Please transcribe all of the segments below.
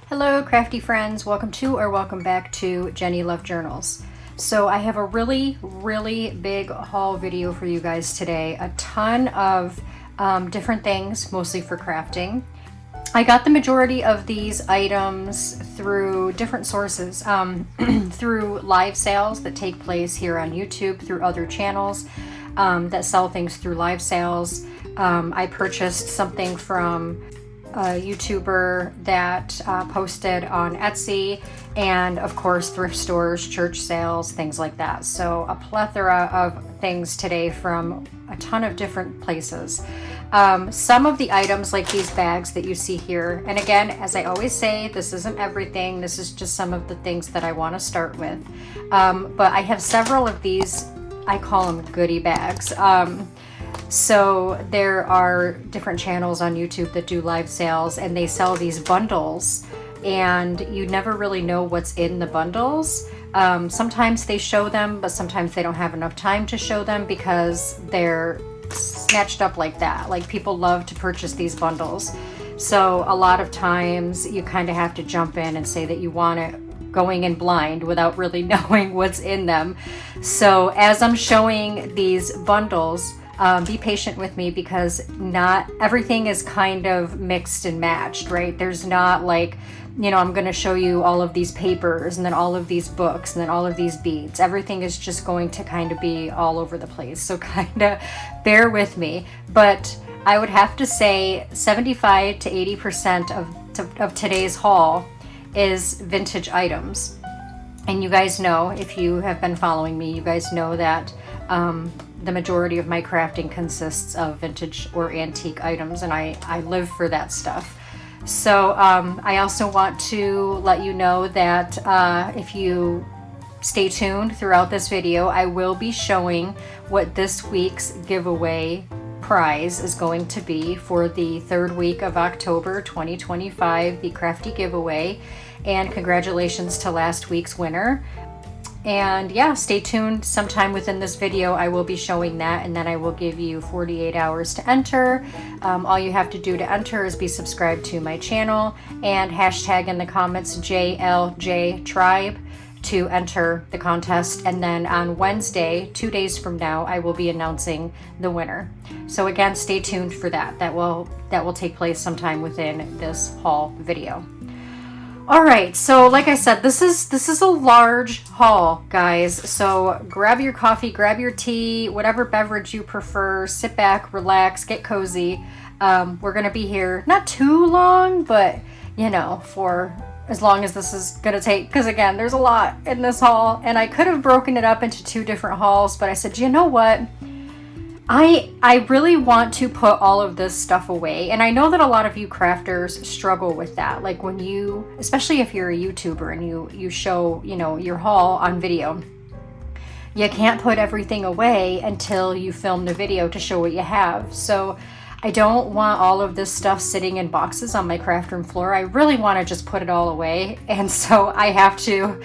Hello crafty friends, welcome to or welcome back to Jenny Love Journals. So I have a really big haul video for you guys today. A ton of different things, mostly for crafting. I got the majority of these items through different sources, through live sales that take place here on YouTube, through other channels that sell things through live sales. I purchased something from a YouTuber that posted on Etsy, and of course thrift stores, church sales, things like that. So a plethora of things today from a ton of different places. Some of the items, like these bags that you see here, and again, as I always say, this isn't everything, this is just some of the things that I want to start with. But I have several of these, I call them goodie bags. So there are different channels on YouTube that do live sales, and they sell these bundles, and you never really know what's in the bundles. Sometimes they show them, but sometimes they don't have enough time to show them because they're snatched up like that. Like, people love to purchase these bundles. So a lot of times you kind of have to jump in and say that you want it going in blind without really knowing what's in them. So as I'm showing these bundles, be patient with me, because not everything is kind of mixed and matched, right? There's not like, you know, I'm going to show you all of these papers and then all of these books and then all of these beads. Everything is just going to kind of be all over the place. So kind of bear with me. But I would have to say 75 to 80% of today's haul is vintage items. And you guys know, if you have been following me, you guys know that the majority of my crafting consists of vintage or antique items, and I live for that stuff. So I also want to let you know that if you stay tuned throughout this video, I will be showing what this week's giveaway prize is going to be for the third week of October 2025, the Crafty giveaway. And congratulations to last week's winner. And yeah, stay tuned. Sometime within this video I will be showing that, and then I will give you 48 hours to enter. All you have to do to enter is be subscribed to my channel and hashtag in the comments JLJ Tribe to enter the contest. And then on Wednesday, 2 days from now, I will be announcing the winner. So again, stay tuned for that. That will take place sometime within this haul video. All right, so like I said, this is a large haul, guys. So grab your coffee, grab your tea, whatever beverage you prefer, sit back, relax, get cozy. We're gonna be here not too long, but you know, for as long as this is gonna take, because again, there's a lot in this haul, and I could have broken it up into 2 different hauls, but I said, you know what? I really want to put all of this stuff away. And I know that a lot of you crafters struggle with that. Like when you, especially if you're a YouTuber and you show, you know, your haul on video, you can't put everything away until you film the video to show what you have. So I don't want all of this stuff sitting in boxes on my craft room floor. I really want to just put it all away. And so I have to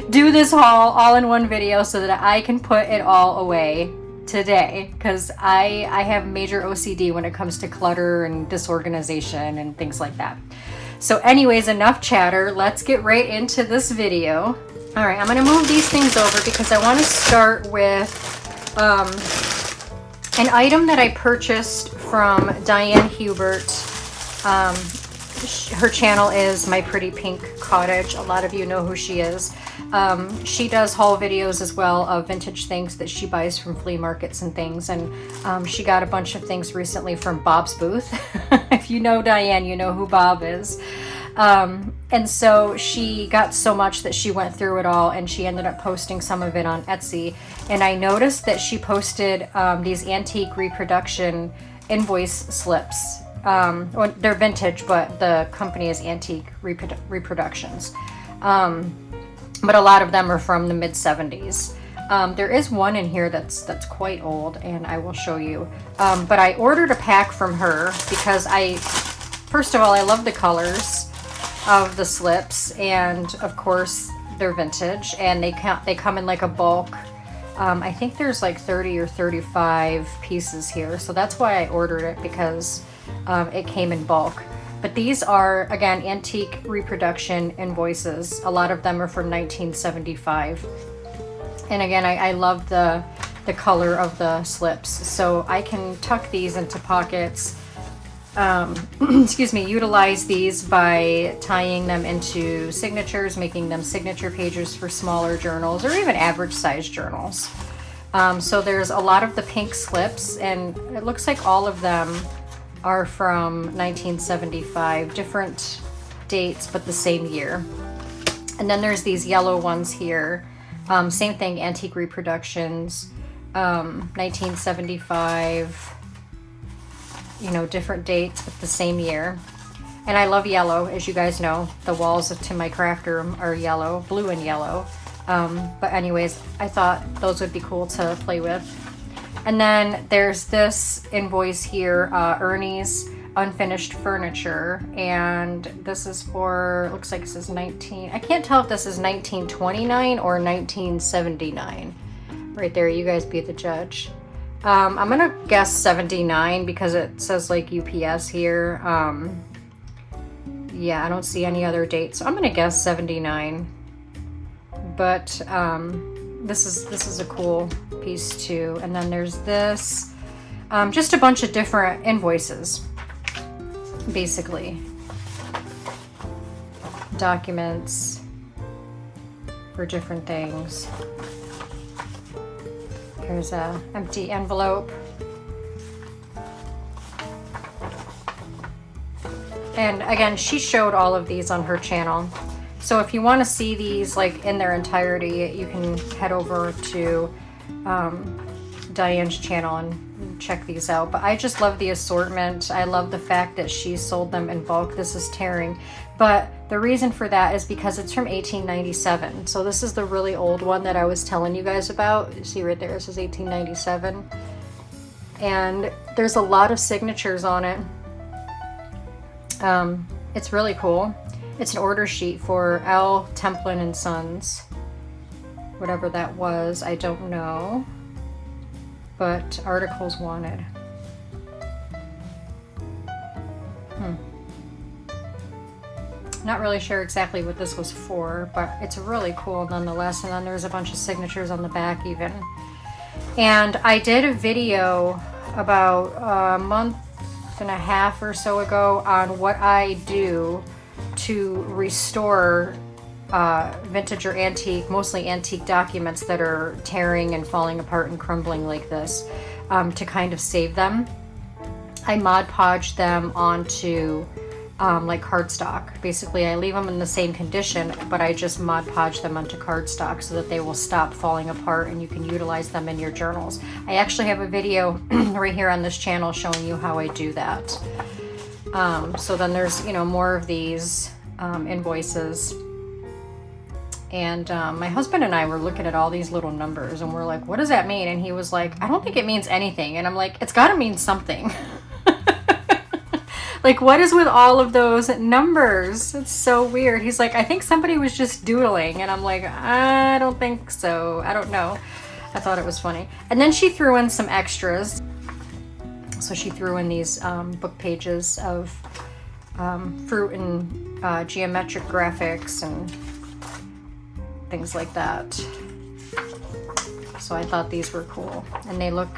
do this haul all in one video so that I can put it all away today, because I have major OCD when it comes to clutter and disorganization and things like that. So anyways, enough chatter. Let's get right into this video. All right, I'm going to move these things over because I want to start with an item that I purchased from Diane Hubert. Her channel is My Pretty Pink Cottage. A lot of you know who she is. She does haul videos as well of vintage things that she buys from flea markets and things, and she got a bunch of things recently from Bob's booth. If you know Diane, you know who Bob is. And so she got so much that she went through it all, and she ended up posting some of it on Etsy. And I noticed that she posted these antique reproduction invoice slips. Well, they're vintage, but the company is Antique Reproductions. But a lot of them are from the mid-70s. There is one in here that's quite old, and I will show you. But I ordered a pack from her because first of all, I love the colors of the slips, and of course they're vintage, and they come in like a bulk. I think there's like 30 or 35 pieces here, so that's why I ordered it, because it came in bulk. But these are, again, antique reproduction invoices. A lot of them are from 1975. And again, I love the color of the slips. So I can tuck these into pockets. Excuse me, utilize these by tying them into signatures, making them signature pages for smaller journals or even average size journals. So there's a lot of the pink slips, and it looks like all of them are from 1975, different dates, but the same year. And then there's these yellow ones here. Same thing, antique reproductions, 1975, you know, different dates, but the same year. And I love yellow, as you guys know. The walls to my craft room are yellow, blue and yellow. But anyways, I thought those would be cool to play with. And then there's this invoice here, Ernie's Unfinished Furniture, and this is for, looks like this is I can't tell if this is 1929 or 1979. Right there, you guys be the judge. I'm gonna guess 79 because it says like UPS here. Yeah, I don't see any other dates, so I'm gonna guess 79. But this is a cool piece too. And then there's this, just a bunch of different invoices, basically. Documents for different things. Here's a empty envelope. And again, she showed all of these on her channel. So if you want to see these like in their entirety, you can head over to Diane's channel and check these out. But I just love the assortment. I love the fact that she sold them in bulk. This is tearing. But the reason for that is because it's from 1897. So this is the really old one that I was telling you guys about. See right there, this is 1897. And there's a lot of signatures on it. It's really cool. It's an order sheet for L. Templin and Sons. Whatever that was, I don't know. But articles wanted. Not really sure exactly what this was for, but it's really cool nonetheless. And then there's a bunch of signatures on the back even. And I did a video about a month and a half or so ago on what I do to restore vintage or antique, mostly antique documents that are tearing and falling apart and crumbling like this, to kind of save them. I Mod Podge them onto like cardstock. Basically, I leave them in the same condition, but I just Mod Podge them onto cardstock so that they will stop falling apart and you can utilize them in your journals. I actually have a video right here on this channel showing you how I do that. So then there's, you know, more of these invoices. And my husband and I were looking at all these little numbers and we're like, what does that mean? And he was like, I don't think it means anything. And I'm like, it's got to mean something. Like, what is with all of those numbers? It's so weird. He's like, I think somebody was just doodling. And I'm like, I don't think so. I don't know. I thought it was funny. And then she threw in some extras. So she threw in these book pages of fruit and geometric graphics and things like that. So I thought these were cool. And they look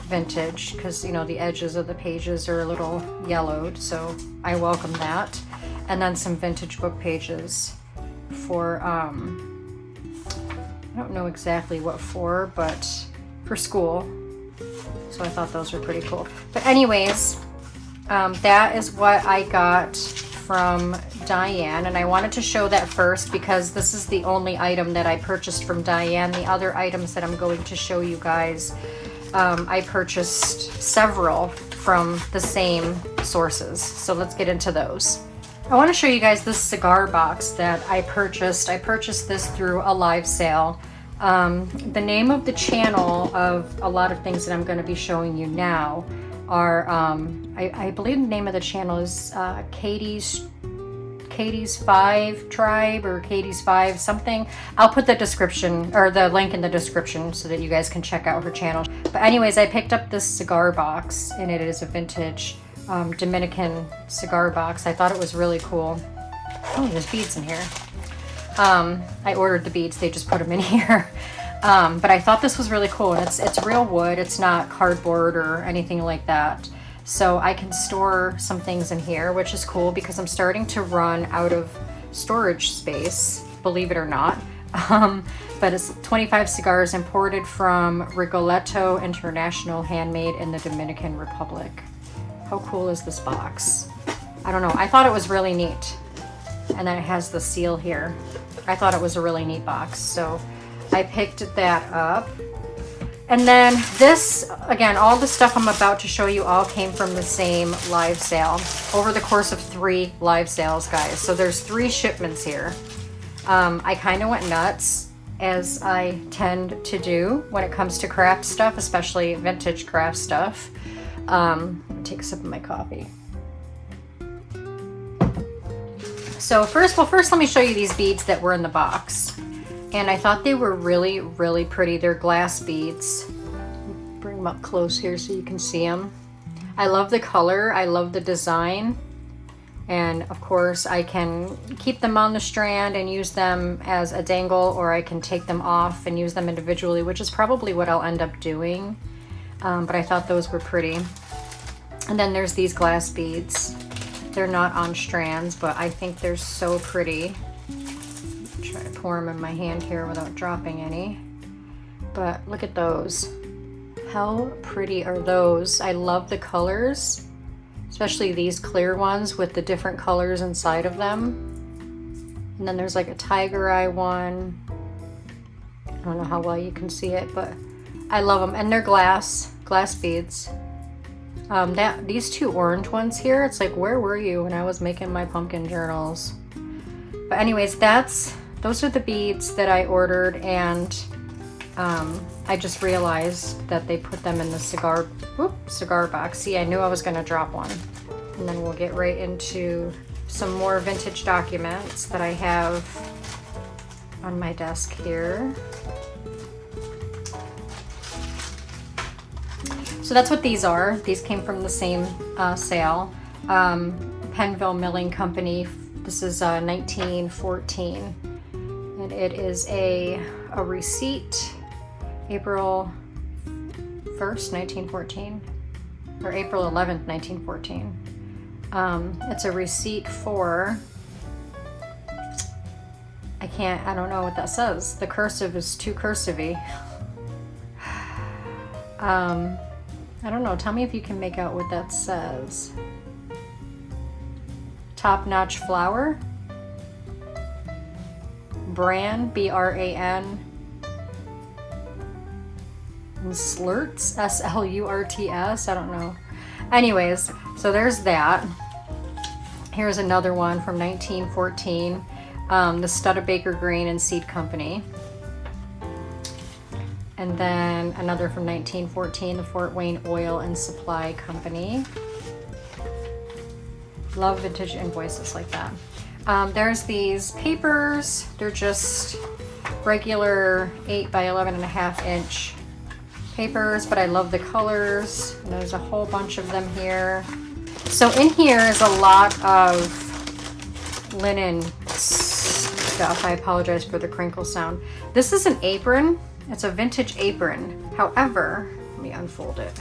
vintage because, you know, the edges of the pages are a little yellowed, so I welcome that. And then some vintage book pages for I don't know exactly what for, but for school. So I thought those were pretty cool. But anyways, that is what I got from Diane, and I wanted to show that first because this is the only item that I purchased from Diane. The other items that I'm going to show you guys, I purchased several from the same sources. So let's get into those. I want to show you guys this cigar box that I purchased. I purchased this through a live sale. The name of the channel of a lot of things that I'm going to be showing you now are, I believe the name of the channel is Katie's 5 Tribe or Katie's 5 something. I'll put the description or the link in the description so that you guys can check out her channel. But anyways, I picked up this cigar box and it is a vintage Dominican cigar box. I thought it was really cool. Oh, there's beads in here. I ordered the beads, they just put them in here. But I thought this was really cool, and it's real wood. It's not cardboard or anything like that. So I can store some things in here, which is cool because I'm starting to run out of storage space, believe it or not. But it's 25 cigars imported from Rigoletto International, handmade in the Dominican Republic. How cool is this box? I don't know. I thought it was really neat. And then it has the seal here. I thought it was a really neat box, so I picked that up. And then this, again, all the stuff I'm about to show you all came from the same live sale over the course of 3 live sales, guys. So there's 3 shipments here. I kind of went nuts, as I tend to do when it comes to craft stuff, especially vintage craft stuff. Take a sip of my coffee. So first let me show you these beads that were in the box. And I thought they were really, really pretty. They're glass beads. Bring them up close here so you can see them. I love the color. I love the design. And of course I can keep them on the strand and use them as a dangle, or I can take them off and use them individually, which is probably what I'll end up doing. But I thought those were pretty. And then there's these glass beads. They're not on strands, but I think they're so pretty. Try to pour them in my hand here without dropping any. But look at those. How pretty are those? I love the colors, especially these clear ones with the different colors inside of them. And then there's like a tiger eye one. I don't know how well you can see it, but I love them. And they're glass beads. These 2 orange ones here, it's like, where were you when I was making my pumpkin journals? But anyways, those are the beads that I ordered, and I just realized that they put them in the cigar box. See, I knew I was gonna drop one. And then we'll get right into some more vintage documents that I have on my desk here. So that's what these are. These came from the same sale. Penville Milling Company. This is 1914. And it is a receipt, April 1st, 1914, or April 11th, 1914. It's a receipt for, I don't know what that says. The cursive is too cursive-y. I don't know, tell me if you can make out what that says. Top Notch Flower. Bran, B-R-A-N. And Slurts, S-L-U-R-T-S, I don't know. Anyways, so there's that. Here's another one from 1914. The Studebaker Grain and Seed Company. And then another from 1914, the Fort Wayne Oil and Supply Company. Love vintage invoices like that. There's these papers. They're just regular 8 by 11.5 inch papers, but I love the colors. And there's a whole bunch of them here. So in here is a lot of linen stuff. I apologize for the crinkle sound. This is an apron. It's a vintage apron. However, let me unfold it.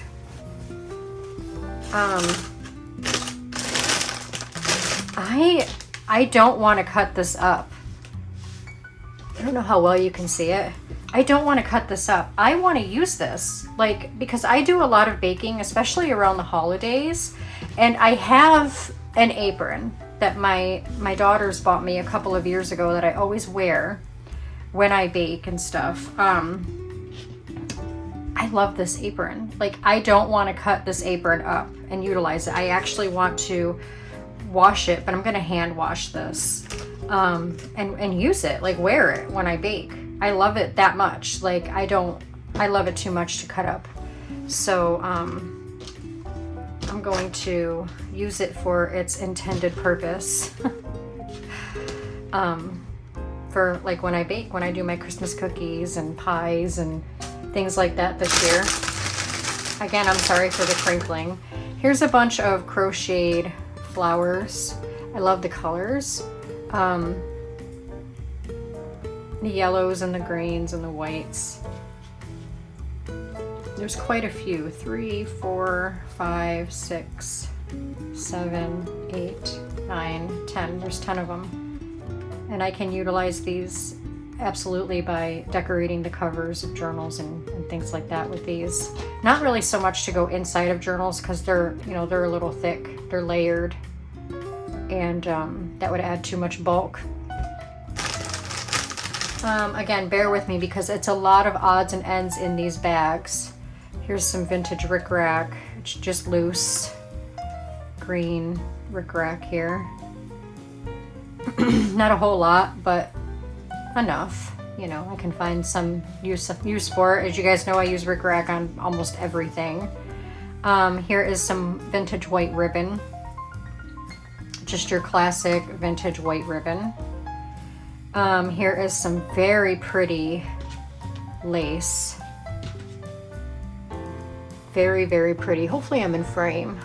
I don't want to cut this up. I don't know how well you can see it. I don't want to cut this up. I want to use this, like, because I do a lot of baking, especially around the holidays, and I have an apron that my daughters bought me a couple of years ago that I always wear when I bake and stuff. I love this apron. Like, I don't want to cut this apron up and utilize it. I actually want to wash it, but I'm gonna hand wash this and use it, like wear it when I bake. I love it that much. Like, I love it too much to cut up. So I'm going to use it for its intended purpose. For like when I bake, when I do my Christmas cookies and pies and things like that this year. Again, I'm sorry for the crinkling. Here's a bunch of crocheted flowers. I love the colors. The yellows and the greens and the whites. There's quite a few. 3, 4, 5, 6, 7, 8, 9, 10. There's 10 of them. And I can utilize these absolutely by decorating the covers of journals and things like that with these. Not really so much to go inside of journals because they're, you know, they're a little thick. They're layered. And that would add too much bulk. Again, bear with me because it's a lot of odds and ends in these bags. Here's some vintage rickrack. It's just loose green rickrack here. Not a whole lot, but enough. You know, I can find some use for it. As you guys know, I use rickrack on almost everything. Here is some vintage white ribbon. Just your classic vintage white ribbon. Here is some very pretty lace. Very, very pretty. Hopefully I'm in frame.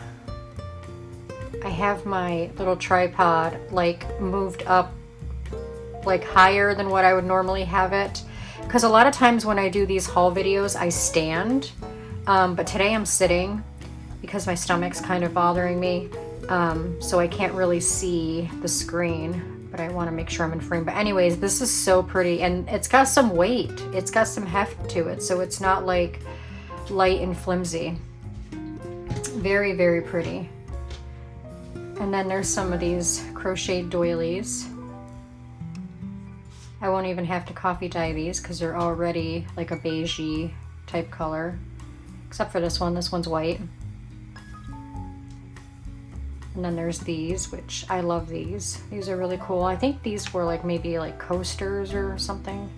I have my little tripod like moved up like higher than what I would normally have it. Because a lot of times when I do these haul videos, I stand. But today I'm sitting because my stomach's kind of bothering me. So I can't really see the screen, but I want to make sure I'm in frame. But anyways, this is so pretty and it's got some weight. It's got some heft to it. So it's not like light and flimsy. Very, very pretty. And then there's some of these crocheted doilies. I won't even have to coffee dye these because they're already like a beigey type color. Except for this one. This one's white. And then there's these, which I love these. These are really cool. I think these were like maybe like coasters or something.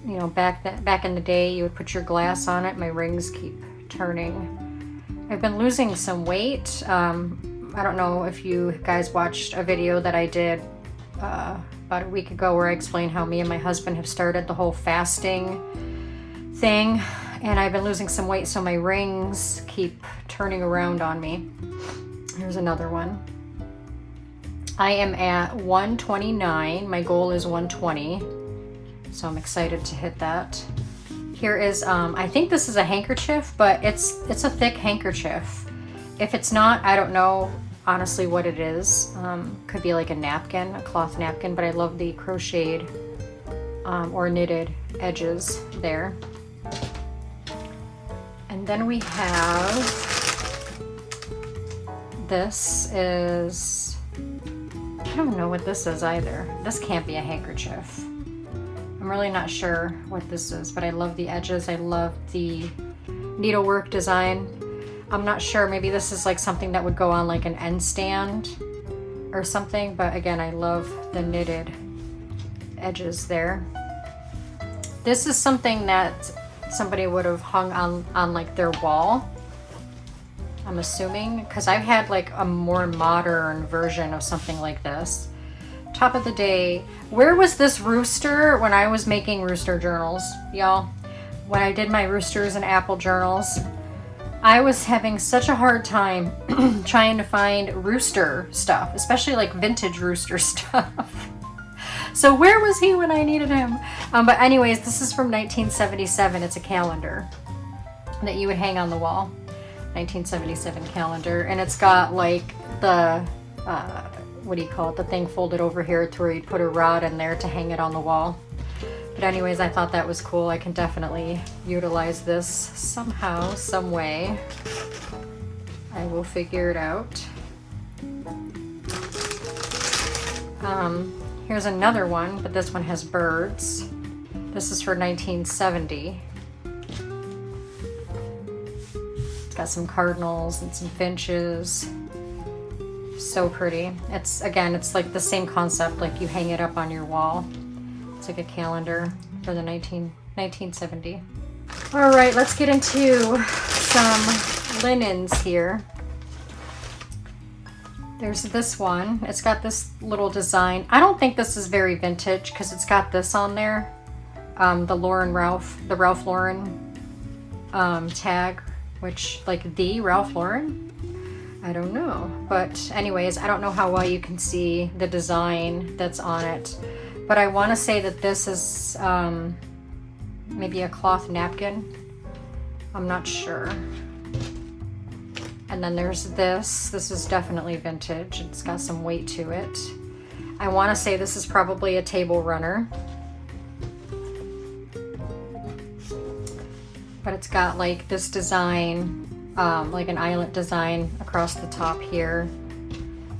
You know, back in the day, you would put your glass on it. My rings keep turning. I've been losing some weight. I don't know if you guys watched a video that I did about a week ago where I explained how me and my husband have started the whole fasting thing. And I've been losing some weight, so my rings keep turning around on me. Here's another one. I am at 129. My goal is 120. So I'm excited to hit that. Here is, I think this is a handkerchief, but it's a thick handkerchief. If it's not, I don't know honestly what it is. Could be like a napkin, a cloth napkin, but I love the crocheted or knitted edges there. And then we have, this is, I don't know what this is either. This can't be a handkerchief. I'm really not sure what this is, but I love the edges. I love the needlework design. I'm not sure, maybe this is like something that would go on like an end stand or something, but again, I love the knitted edges there. This is something that somebody would have hung on like their wall, I'm assuming, because I've had like a more modern version of something like this. Top of the day, where was this rooster when I was making rooster journals, y'all? When I did my roosters and apple journals, I was having such a hard time trying to find rooster stuff, especially like vintage rooster stuff. So where was he when I needed him? But anyways, this is from 1977. It's a calendar that you would hang on the wall. 1977 calendar. And it's got like the, what do you call it? The thing folded over here to where you'd put a rod in there to hang it on the wall. But anyways, I thought that was cool. I can definitely utilize this somehow, some way. I will figure it out. Here's another one, but this one has birds. This is for 1970. It's got some cardinals and some finches. So pretty. It's, again, it's like the same concept, like you hang it up on your wall. It's like a calendar for the 1970. All right, let's get into some linens here. There's this one. It's got this little design. I don't think this is very vintage because it's got this on there. The Ralph Lauren tag which, like, the Ralph Lauren? I don't know. But anyways, I don't know how well you can see the design that's on it. But I want to say that this is maybe a cloth napkin. I'm not sure. And then there's this. This is definitely vintage. It's got some weight to it. I want to say this is probably a table runner. But it's got like this design, like an eyelet design across the top here.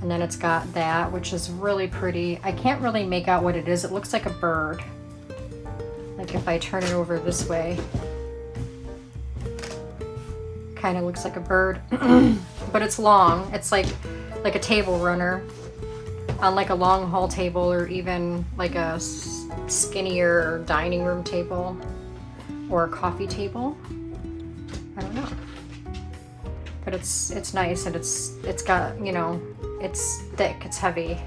And then it's got that, which is really pretty. I can't really make out what it is. It looks like a bird. Like if I turn it over this way. Kind of looks like a bird. But it's long. It's like a table runner on like a long haul table, or even like a skinnier dining room table, or a coffee table. I don't know. But it's nice, and it's got, you know, it's thick, it's heavy.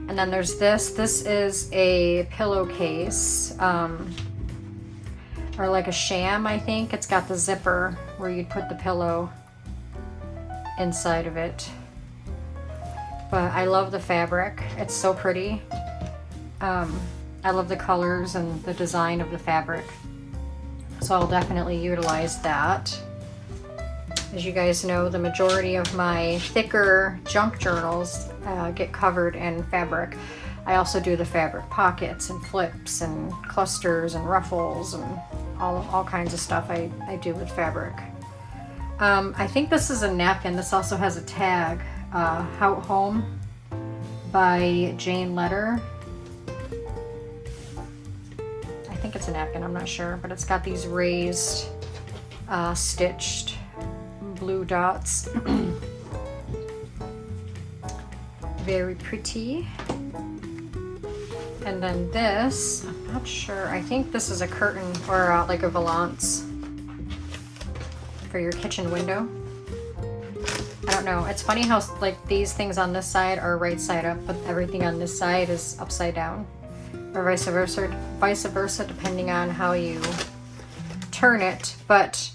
And then there's this. This is a pillowcase, or like a sham, I think. It's got the zipper where you'd put the pillow inside of it. But I love the fabric. It's so pretty. I love the colors and the design of the fabric. So I'll definitely utilize that. As you guys know, the majority of my thicker junk journals get covered in fabric. I also do the fabric pockets and flips and clusters and ruffles and all kinds of stuff I do with fabric. I think this is a napkin. This also has a tag, Out Home by Jane Letter. I think it's a napkin, I'm not sure, but it's got these raised, stitched blue dots. Very pretty. And then this, I'm not sure, I think this is a curtain, or like a valance for your kitchen window. I don't know. It's funny how like these things on this side are right side up, but everything on this side is upside down, or vice versa, depending on how you turn it. But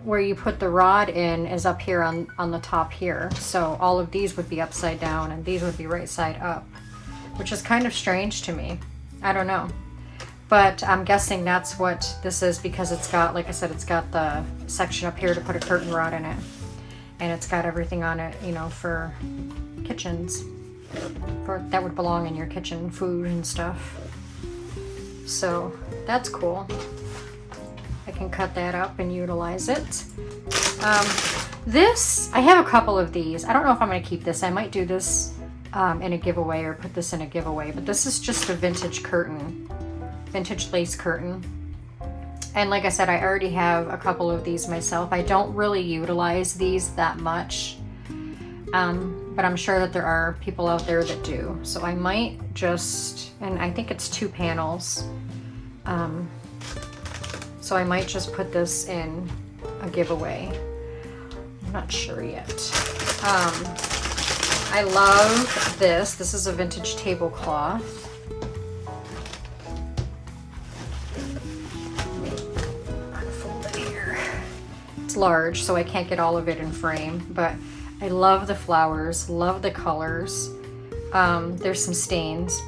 where you put the rod in is up here on the top here. So all of these would be upside down, and these would be right side up, which is kind of strange to me. I don't know. But I'm guessing that's what this is, because it's got, like I said, it's got the section up here to put a curtain rod in it. And it's got everything on it, you know, for kitchens. That would belong in your kitchen, food and stuff. So that's cool. I can cut that up and utilize it. This, I have a couple of these. I don't know if I'm going to keep this. I might do this in a giveaway, or put this in a giveaway. But this is just a vintage curtain. Vintage lace curtain. And like I said, I already have a couple of these myself. I don't really utilize these that much, but I'm sure that there are people out there that do. So I might just, and I think it's 2 panels, so I might just put this in a giveaway. I'm not sure yet. I love this. This is a vintage tablecloth. Large, so I can't get all of it in frame, but I love the flowers, love the colors. There's some stains,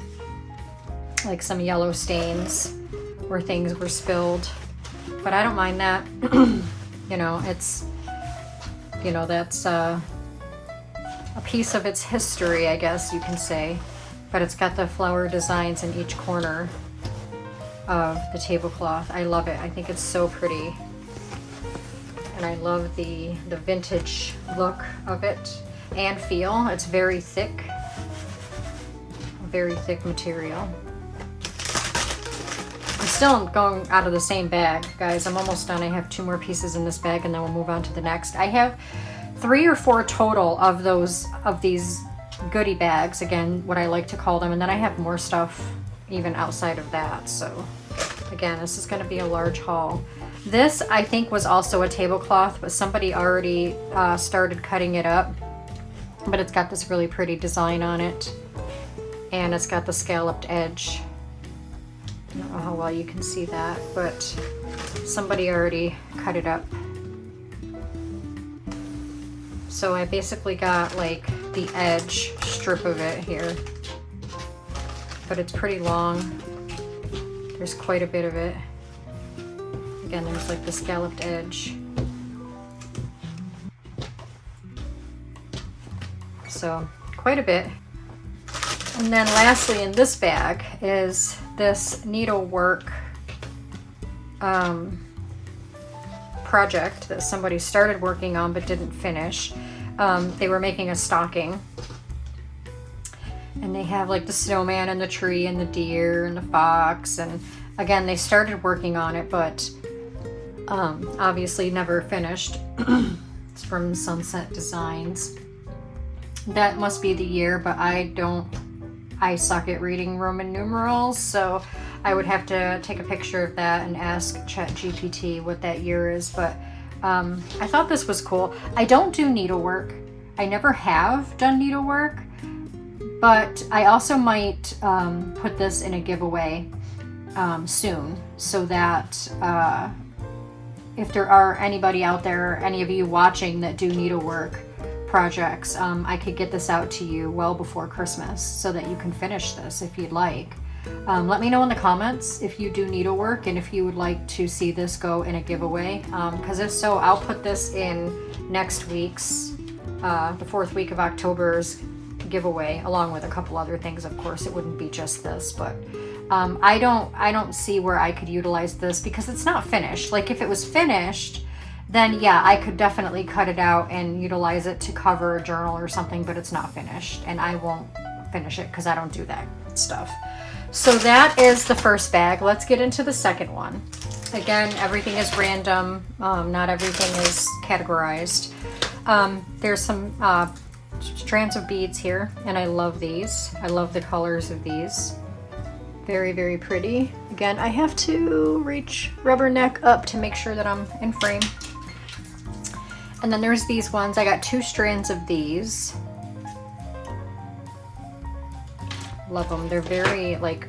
like some yellow stains where things were spilled, but I don't mind that. You know, it's, you know, that's a piece of its history, I guess you can say. But it's got the flower designs in each corner of the tablecloth. I love it. I think it's so pretty. And I love the vintage look of it and feel. It's very thick material. I'm still going out of the same bag, guys. I'm almost done. I have 2 more pieces in this bag, and then we'll move on to the next. I have 3 or 4 total of these goodie bags, again, what I like to call them, and then I have more stuff even outside of that. So again, this is going to be a large haul. This, I think, was also a tablecloth, but somebody already started cutting it up. But it's got this really pretty design on it. And it's got the scalloped edge. I don't know how well you can see that, but somebody already cut it up. So I basically got like the edge strip of it here, but it's pretty long. There's quite a bit of it. Again, there's like the scalloped edge. So quite a bit. And then lastly in this bag is this needlework project that somebody started working on but didn't finish. They were making a stocking, and they have like the snowman and the tree and the deer and the fox, and again they started working on it but obviously never finished. It's from Sunset Designs. That must be the year, but I suck at reading Roman numerals, so I would have to take a picture of that and ask ChatGPT what that year is. But I thought this was cool. I don't do needlework. I never have done needlework, but I also might put this in a giveaway soon, so that if there are anybody out there, any of you watching that do needlework projects, I could get this out to you well before Christmas so that you can finish this if you'd like. Let me know in the comments if you do needlework and if you would like to see this go in a giveaway, because if so, I'll put this in next week's, the 4th week of October's giveaway, along with a couple other things. Of course, it wouldn't be just this, but I don't see where I could utilize this because it's not finished. Like if it was finished, then yeah, I could definitely cut it out and utilize it to cover a journal or something, but it's not finished and I won't finish it because I don't do that stuff. So that is the first bag. Let's get into the second one. Again, everything is random. Not everything is categorized. There's some strands of beads here, and I love these. I love the colors of these. Very, very pretty. Again, I have to reach rubberneck up to make sure that I'm in frame. And then there's these ones. I got 2 strands of these. Love them. They're very like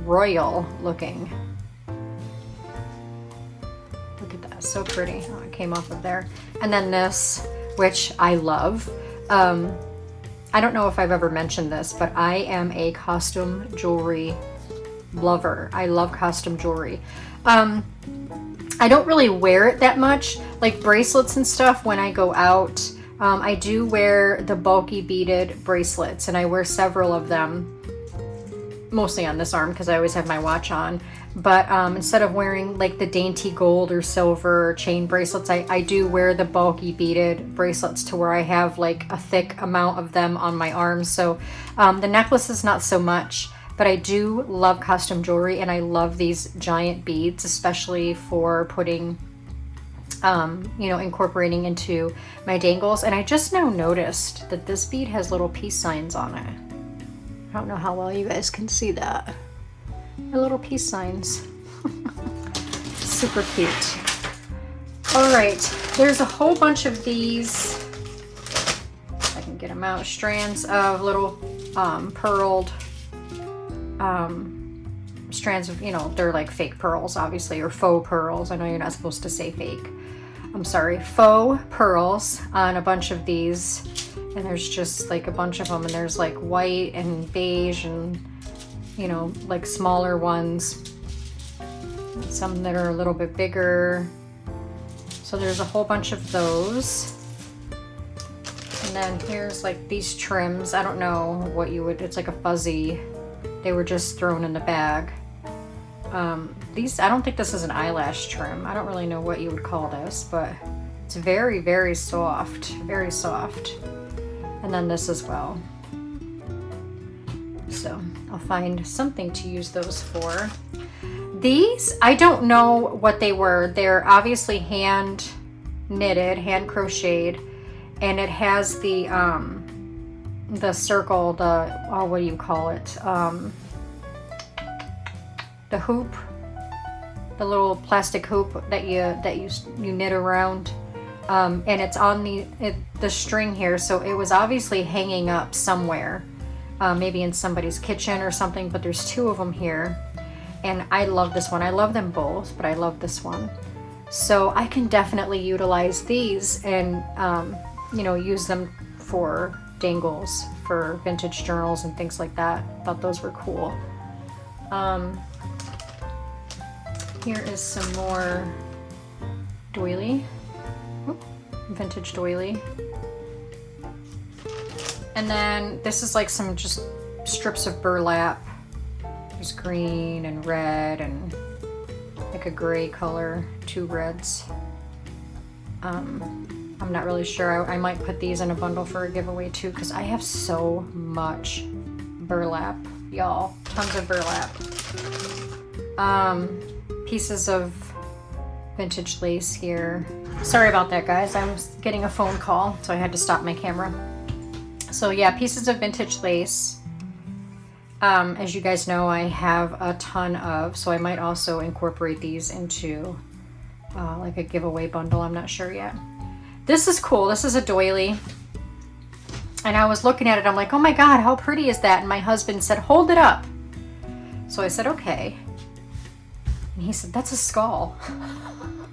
royal looking. Look at that, so pretty. Oh, it came off of there. And then this, which I love. I don't know if I've ever mentioned this, but I am a costume jewelry lover. I love costume jewelry. I don't really wear it that much, like bracelets and stuff when I go out. I do wear the bulky beaded bracelets, and I wear several of them, mostly on this arm because I always have my watch on. But instead of wearing like the dainty gold or silver chain bracelets, I do wear the bulky beaded bracelets to where I have like a thick amount of them on my arms. So the necklace is not so much, but I do love costume jewelry, and I love these giant beads, especially for putting, you know, incorporating into my dangles. And I just now noticed that this bead has little peace signs on it. I don't know how well you guys can see that. They're little peace signs. Super cute. All right, there's a whole bunch of these, if I can get them out, strands of little pearled strands of, you know, they're like fake pearls, obviously, or faux pearls. I know you're not supposed to say fake. I'm sorry, faux pearls on a bunch of these. And there's just like a bunch of them, and there's like white and beige and, you know, like smaller ones. Some that are a little bit bigger. So there's a whole bunch of those. And then here's like these trims. I don't know what you would, it's like a fuzzy. They were just thrown in the bag. These, I don't think this is an eyelash trim. I don't really know what you would call this, but it's very, very soft. Very soft. And then this as well. So I'll find something to use those for. These, I don't know what they were. They're obviously hand knitted, hand crocheted, and it has the circle, the, oh, what do you call it? The hoop, the little plastic hoop that you knit around. And it's on the string here, so it was obviously hanging up somewhere, maybe in somebody's kitchen or something, but there's 2 of them here, and I love this one. I love them both, but I love this one. So I can definitely utilize these and you know, use them for dangles for vintage journals and things like that. Thought those were cool. Here is some more doily. Oop, vintage doily. And then this is like some just strips of burlap. There's green and red and like a gray color, 2 reds. I'm not really sure. I might put these in a bundle for a giveaway too, because I have so much burlap, y'all. Tons of burlap. Pieces of vintage lace here. Sorry about that, guys. I was getting a phone call, so I had to stop my camera. So yeah, pieces of vintage lace. As you guys know, I have a ton of, so I might also incorporate these into like a giveaway bundle. I'm not sure yet. This is cool. This is a doily. And I was looking at it. I'm like, oh my God, how pretty is that? And my husband said, hold it up. So I said, okay. And he said, that's a skull.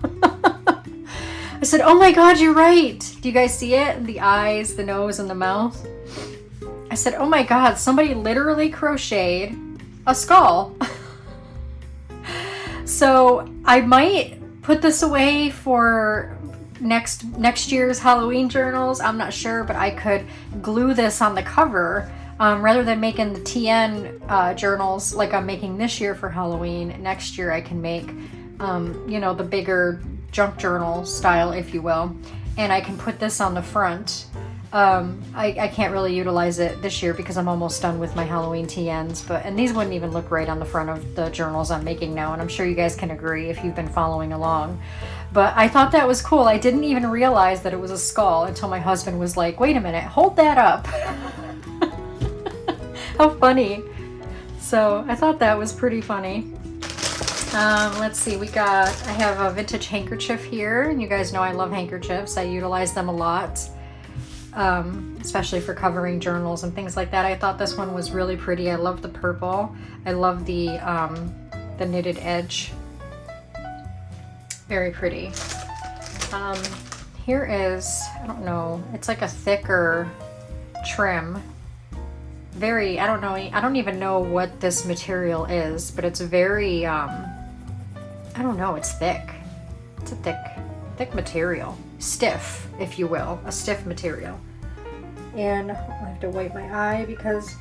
I said, oh my God, you're right. Do you guys see it? The eyes, the nose, and the mouth. I said, oh my God, somebody literally crocheted a skull. So I might put this away for next year's Halloween journals. I'm not sure, but I could glue this on the cover. Rather than making the TN journals like I'm making this year for Halloween, next year I can make, you know, the bigger junk journal style, if you will. And I can put this on the front. I can't really utilize it this year because I'm almost done with my Halloween TNs, and these wouldn't even look right on the front of the journals I'm making now, and I'm sure you guys can agree if you've been following along. But I thought that was cool. I didn't even realize that it was a skull until my husband was like, wait a minute, hold that up. How funny. So I thought that was pretty funny. Let's see, I have a vintage handkerchief here, and you guys know I love handkerchiefs. I utilize them a lot. Especially for covering journals and things like that. I thought this one was really pretty. I love the purple. I love the knitted edge. Very pretty. Here is, I don't know, it's like a thicker trim. I don't even know what this material is, but it's very, I don't know, it's thick. It's a thick material. Stiff, if you will, a stiff material. And I have to wipe my eye because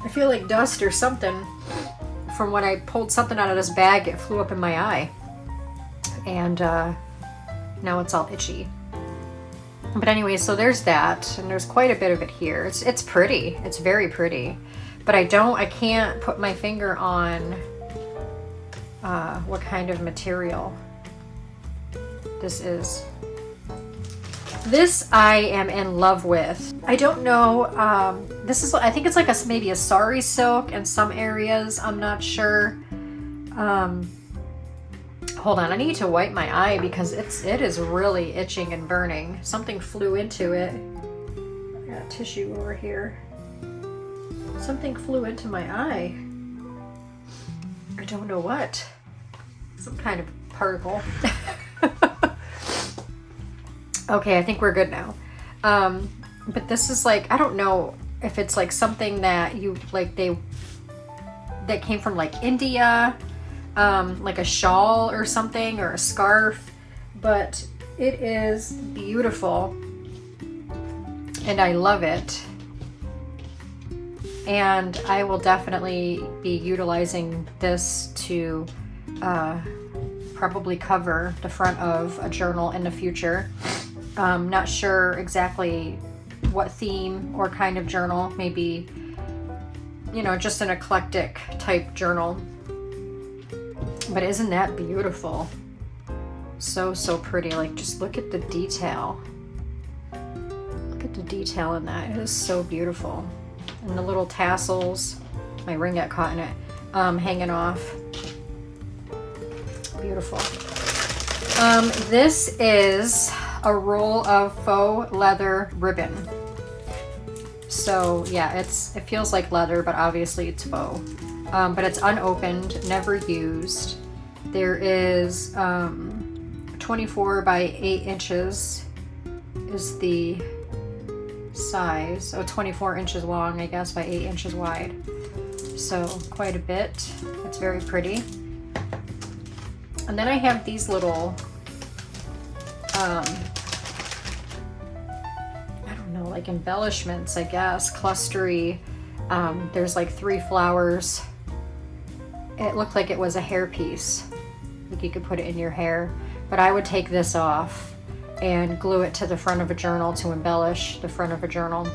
I feel like dust or something from when I pulled something out of this bag. It flew up in my eye, and now it's all itchy. But anyway, so there's that, and there's quite a bit of it here. It's pretty. It's very pretty, but I can't put my finger on what kind of material this is. This I am in love with. I don't know, I think it's like maybe a sari silk in some areas. I'm not sure. Hold on, I need to wipe my eye because it is really itching and burning. Something flew into it. I got tissue over here. Something flew into my eye. I don't know what. Some kind of particle. Okay, I think we're good now. But this is like, I don't know if it's like something that that came from like India, like a shawl or something, or a scarf, but it is beautiful and I love it. And I will definitely be utilizing this to probably cover the front of a journal in the future. Not sure exactly what theme or kind of journal, maybe, you know, just an eclectic type journal. But isn't that beautiful? So pretty. Like, just look at the detail. Look at the detail in that. It is so beautiful. And the little tassels, my ring got caught in it, hanging off. Beautiful. This is a roll of faux leather ribbon. So yeah, it feels like leather, but obviously it's faux. But it's unopened, never used. There is 24 by 8 inches is the size. Oh, 24 inches long, I guess, by 8 inches wide. So quite a bit. It's very pretty. And then I have these little, I don't know, like embellishments, I guess, clustery. There's like 3 flowers. It looked like it was a hairpiece. Like you could put it in your hair. But I would take this off and glue it to the front of a journal to embellish the front of a journal.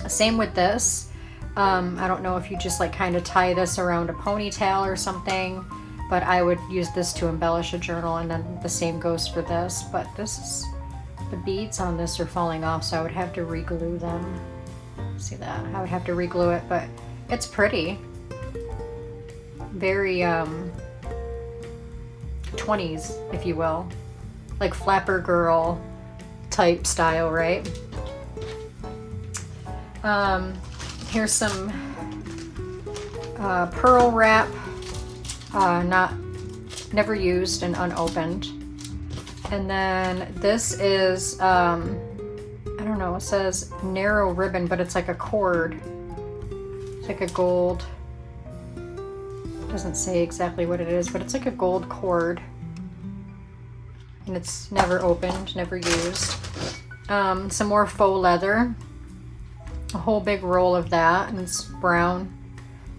Same with this. I don't know if you just like kind of tie this around a ponytail or something, but I would use this to embellish a journal, and then the same goes for this. But this is, the beads on this are falling off, so I would have to re-glue them. See that? I would have to re-glue it, but it's pretty. Very 20s, if you will. Like flapper girl type style, right? Here's some pearl wrap, never used and unopened. And then this is, I don't know, it says narrow ribbon, but it's like a cord. It's like a gold, doesn't say exactly what it is, but it's like a gold cord. And it's never opened, never used. Some more faux leather. A whole big roll of that, and it's brown,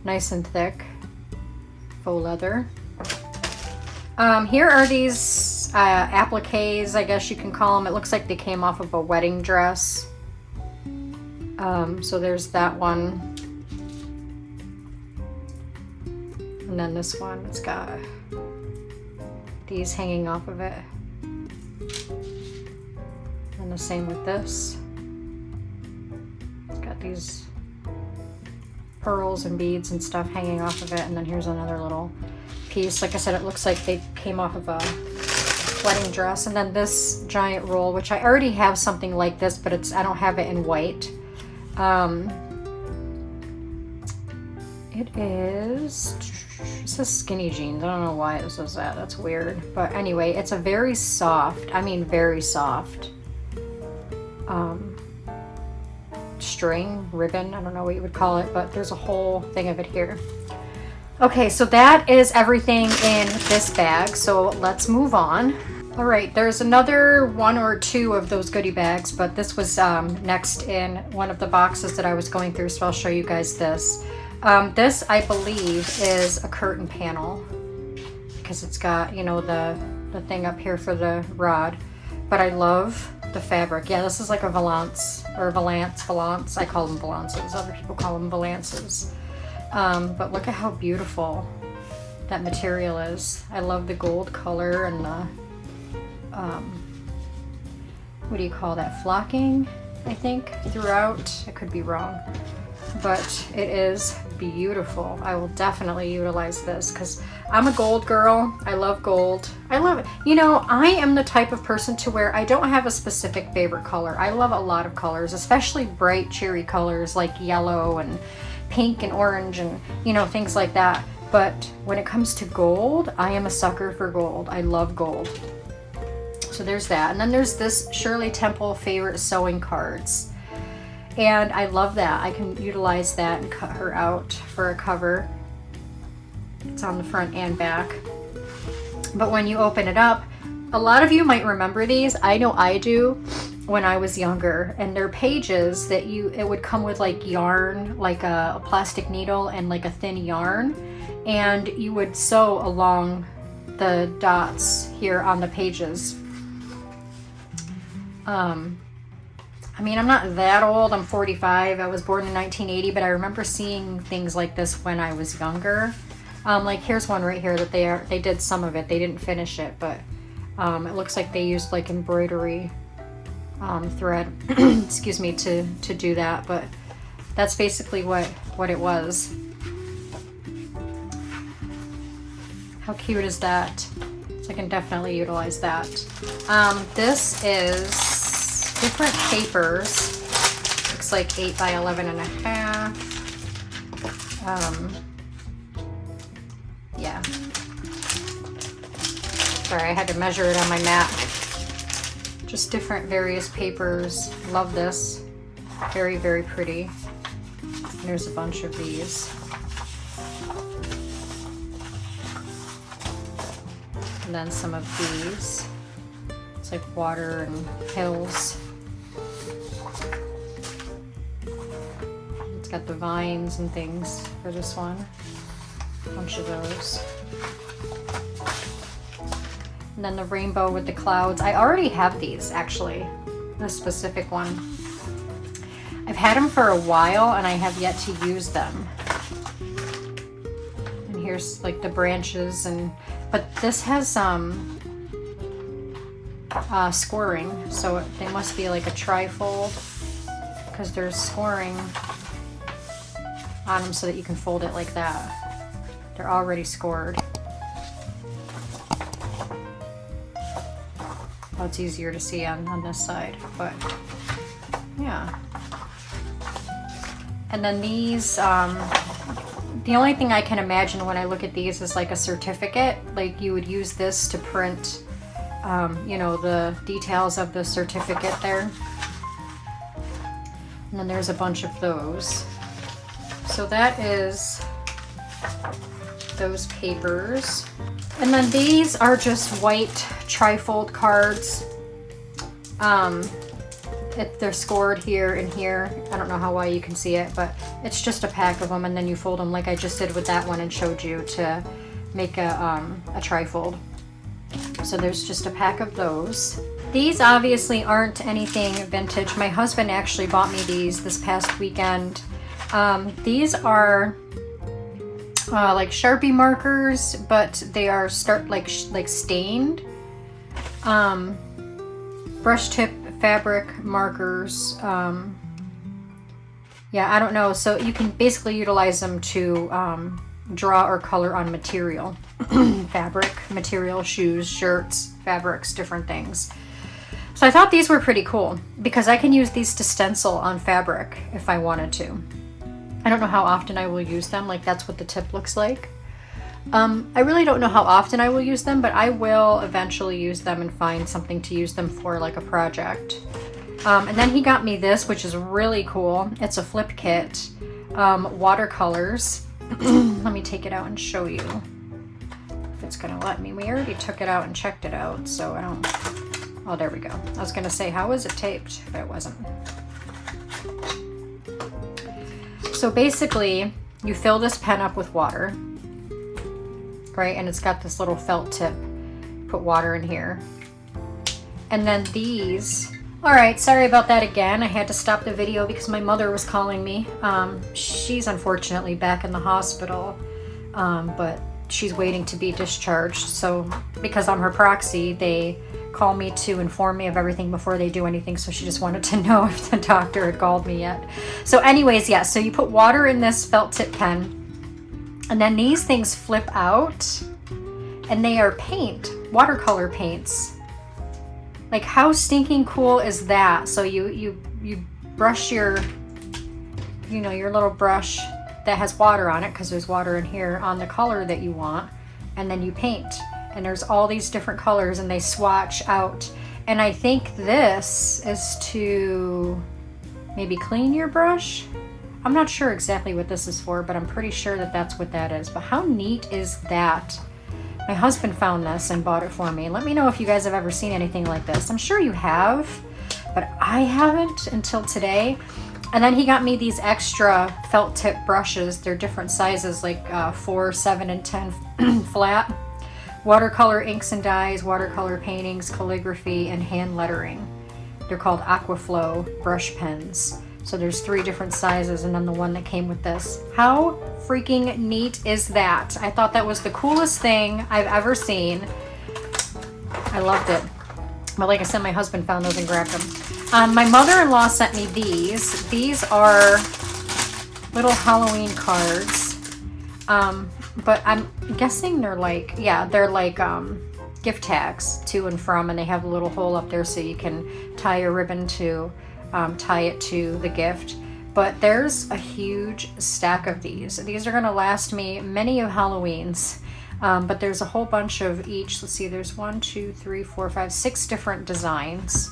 nice and thick. Faux leather. Here are these appliques, I guess you can call them. It looks like they came off of a wedding dress. So there's that one. And then this one, it's got these hanging off of it. And the same with this. It's got these pearls and beads and stuff hanging off of it. And then here's another little piece. Like I said, it looks like they came off of a wedding dress. And then this giant roll, which I already have something like this, but I don't have it in white. It says skinny jeans. I don't know why it says that. That's weird. But anyway, it's a very soft, I mean very soft string, ribbon, I don't know what you would call it, but there's a whole thing of it here. Okay, so that is everything in this bag, so let's move on. All right, there's another 1 or 2 of those goodie bags, but this was next in one of the boxes that I was going through, so I'll show you guys this. This, I believe, is a curtain panel because it's got, you know, the thing up here for the rod, but I love the fabric. Yeah, this is like a valance, or valance. I call them valances. Other people call them valances. But look at how beautiful that material is. I love the gold color and the, what do you call that? Flocking, I think, throughout. I could be wrong, but it is beautiful. I will definitely utilize this because I'm a gold girl. I love gold. I love it. You know, I am the type of person to where I don't have a specific favorite color. I love a lot of colors, especially bright cheery colors like yellow and pink and orange and, you know, things like that. But when it comes to gold, I am a sucker for gold. I love gold. So there's that. And then there's this Shirley Temple favorite sewing cards. And I love that. I can utilize that and cut her out for a cover. It's on the front and back. But when you open it up, a lot of you might remember these. I know I do when I was younger. And they're pages that it would come with like yarn, like a plastic needle and like a thin yarn. And you would sew along the dots here on the pages. I mean, I'm not that old. I'm 45. I was born in 1980, but I remember seeing things like this when I was younger. Like here's one right here that they did some of it. They didn't finish it, but it looks like they used like embroidery thread, excuse me, to do that. But that's basically what it was. How cute is that? So I can definitely utilize that. This is different papers. Looks like 8 by 11.5. Yeah. Sorry, I had to measure it on my mat. Just different various papers. Love this. Very, very pretty. And there's a bunch of these. And then some of these. It's like water and hills. It's got the vines and things for this one. A bunch of those. And then the rainbow with the clouds. I already have these, actually. This specific one. I've had them for a while and I have yet to use them. And here's like the branches, and but this has scoring, so they must be like a trifold because there's scoring on them so that you can fold it like that. They're already scored. Well, it's easier to see on this side, but yeah. And then these, the only thing I can imagine when I look at these is like a certificate. Like you would use this to print, you know, the details of the certificate there. And then there's a bunch of those. So that is those papers. And then these are just white trifold cards. They're scored here and here. I don't know how well you can see it, but it's just a pack of them, and then you fold them like I just did with that one and showed you to make a trifold. So there's just a pack of those. These obviously aren't anything vintage. My husband actually bought me these this past weekend. These are like Sharpie markers, but they are like stained. Brush tip fabric markers. Yeah, I don't know. So you can basically utilize them to draw or color on material. Fabric, material, shoes, shirts, fabrics, different things. So I thought these were pretty cool because I can use these to stencil on fabric if I wanted to. I don't know how often I will use them. Like that's what the tip looks like. I really don't know how often I will use them, but I will eventually use them and find something to use them for, like a project. And then he got me this, which is really cool. It's a flip kit, watercolors. Let me take it out and show you if it's gonna let me. We already took it out and checked it out, so I don't, oh, there we go. I was gonna say, how is it taped? But it wasn't. So basically, you fill this pen up with water. Right, and it's got this little felt tip. Put water in here. And then these, all right, sorry about that again. I had to stop the video because my mother was calling me. She's unfortunately back in the hospital, but she's waiting to be discharged. So because I'm her proxy, they call me to inform me of everything before they do anything. So she just wanted to know if the doctor had called me yet. So anyways, yeah, so you put water in this felt tip pen. And then these things flip out and they are paint, watercolor paints. Like how stinking cool is that? So you brush your, you know, your little brush that has water on it, because there's water in here, on the color that you want, and then you paint. And there's all these different colors and they swatch out. And I think this is to maybe clean your brush. I'm not sure exactly what this is for, but I'm pretty sure that that's what that is. But how neat is that? My husband found this and bought it for me. Let me know if you guys have ever seen anything like this. I'm sure you have, but I haven't until today. And then he got me these extra felt tip brushes. They're different sizes, like 4, 7, and 10 flat. Watercolor inks and dyes, watercolor paintings, calligraphy, and hand lettering. They're called Aquaflow brush pens. So there's 3 different sizes, and then the one that came with this. How freaking neat is that? I thought that was the coolest thing I've ever seen. I loved it. But like I said, my husband found those and grabbed them. My mother-in-law sent me these. These are little Halloween cards. But I'm guessing they're like, yeah, they're like gift tags to and from, and they have a little hole up there so you can tie a ribbon to tie it to the gift. But there's a huge stack of these. These are gonna last me many of Halloweens. But there's a whole bunch of each. Let's see, there's 1, 2, 3, 4, 5, 6 different designs.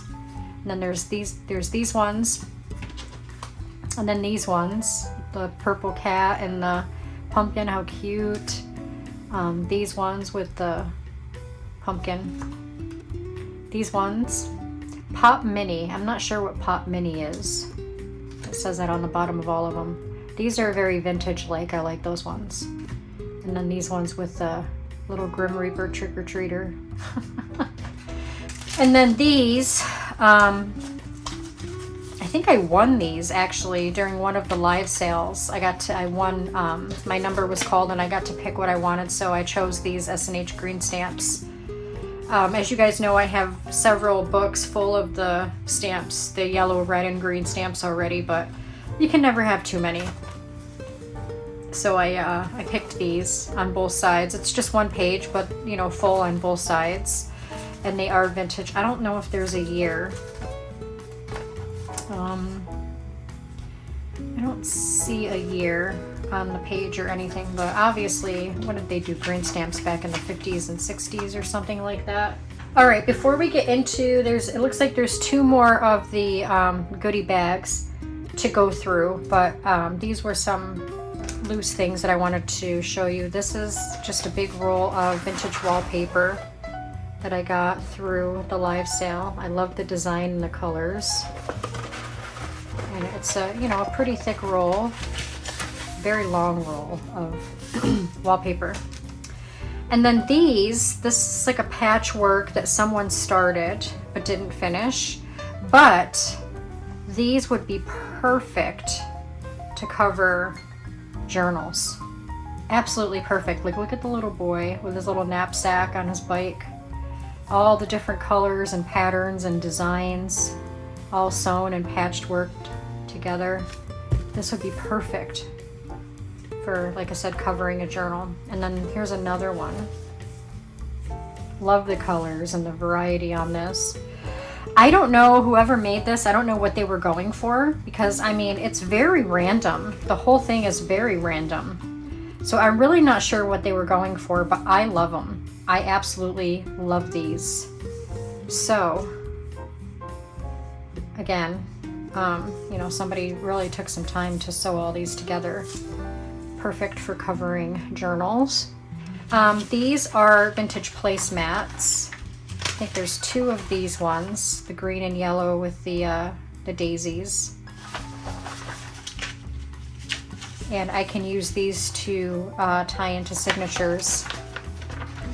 And then there's these ones. And then these ones, the purple cat and the pumpkin, how cute. These ones with the pumpkin. These ones, Pop Mini. I'm not sure what Pop Mini is. It says that on the bottom of all of them. These are very vintage-like. I like those ones. And then these ones with the little Grim Reaper trick-or-treater. And then these, I think I won these actually during one of the live sales. I won, my number was called and I got to pick what I wanted, so I chose these S&H green stamps. As you guys know, I have several books full of the stamps, the yellow, red, and green stamps already, but you can never have too many. So I picked these on both sides. It's just one page, but you know, full on both sides. And they are vintage. I don't know if there's a year. I don't see a year on the page or anything, but obviously, what did they do? Green stamps back in the 50s and 60s or something like that. All right, before we get into, it looks like there's 2 more of the goodie bags to go through, but these were some loose things that I wanted to show you. This is just a big roll of vintage wallpaper that I got through the live sale. I love the design and the colors. And it's a, you know, a pretty thick roll, very long roll of wallpaper. And then this is like a patchwork that someone started but didn't finish. But these would be perfect to cover journals. Absolutely perfect. Like, look at the little boy with his little knapsack on his bike. All the different colors and patterns and designs, all sewn and patched worked together. This would be perfect for, like I said, covering a journal. And then here's another one. Love the colors and the variety on this. I don't know whoever made this, I don't know what they were going for, because I mean, it's very random. The whole thing is very random. So I'm really not sure what they were going for, but I love them. I absolutely love these. So, again, you know, somebody really took some time to sew all these together. Perfect for covering journals. These are vintage placemats. I think there's 2 of these ones, the green and yellow with the daisies. And I can use these to tie into signatures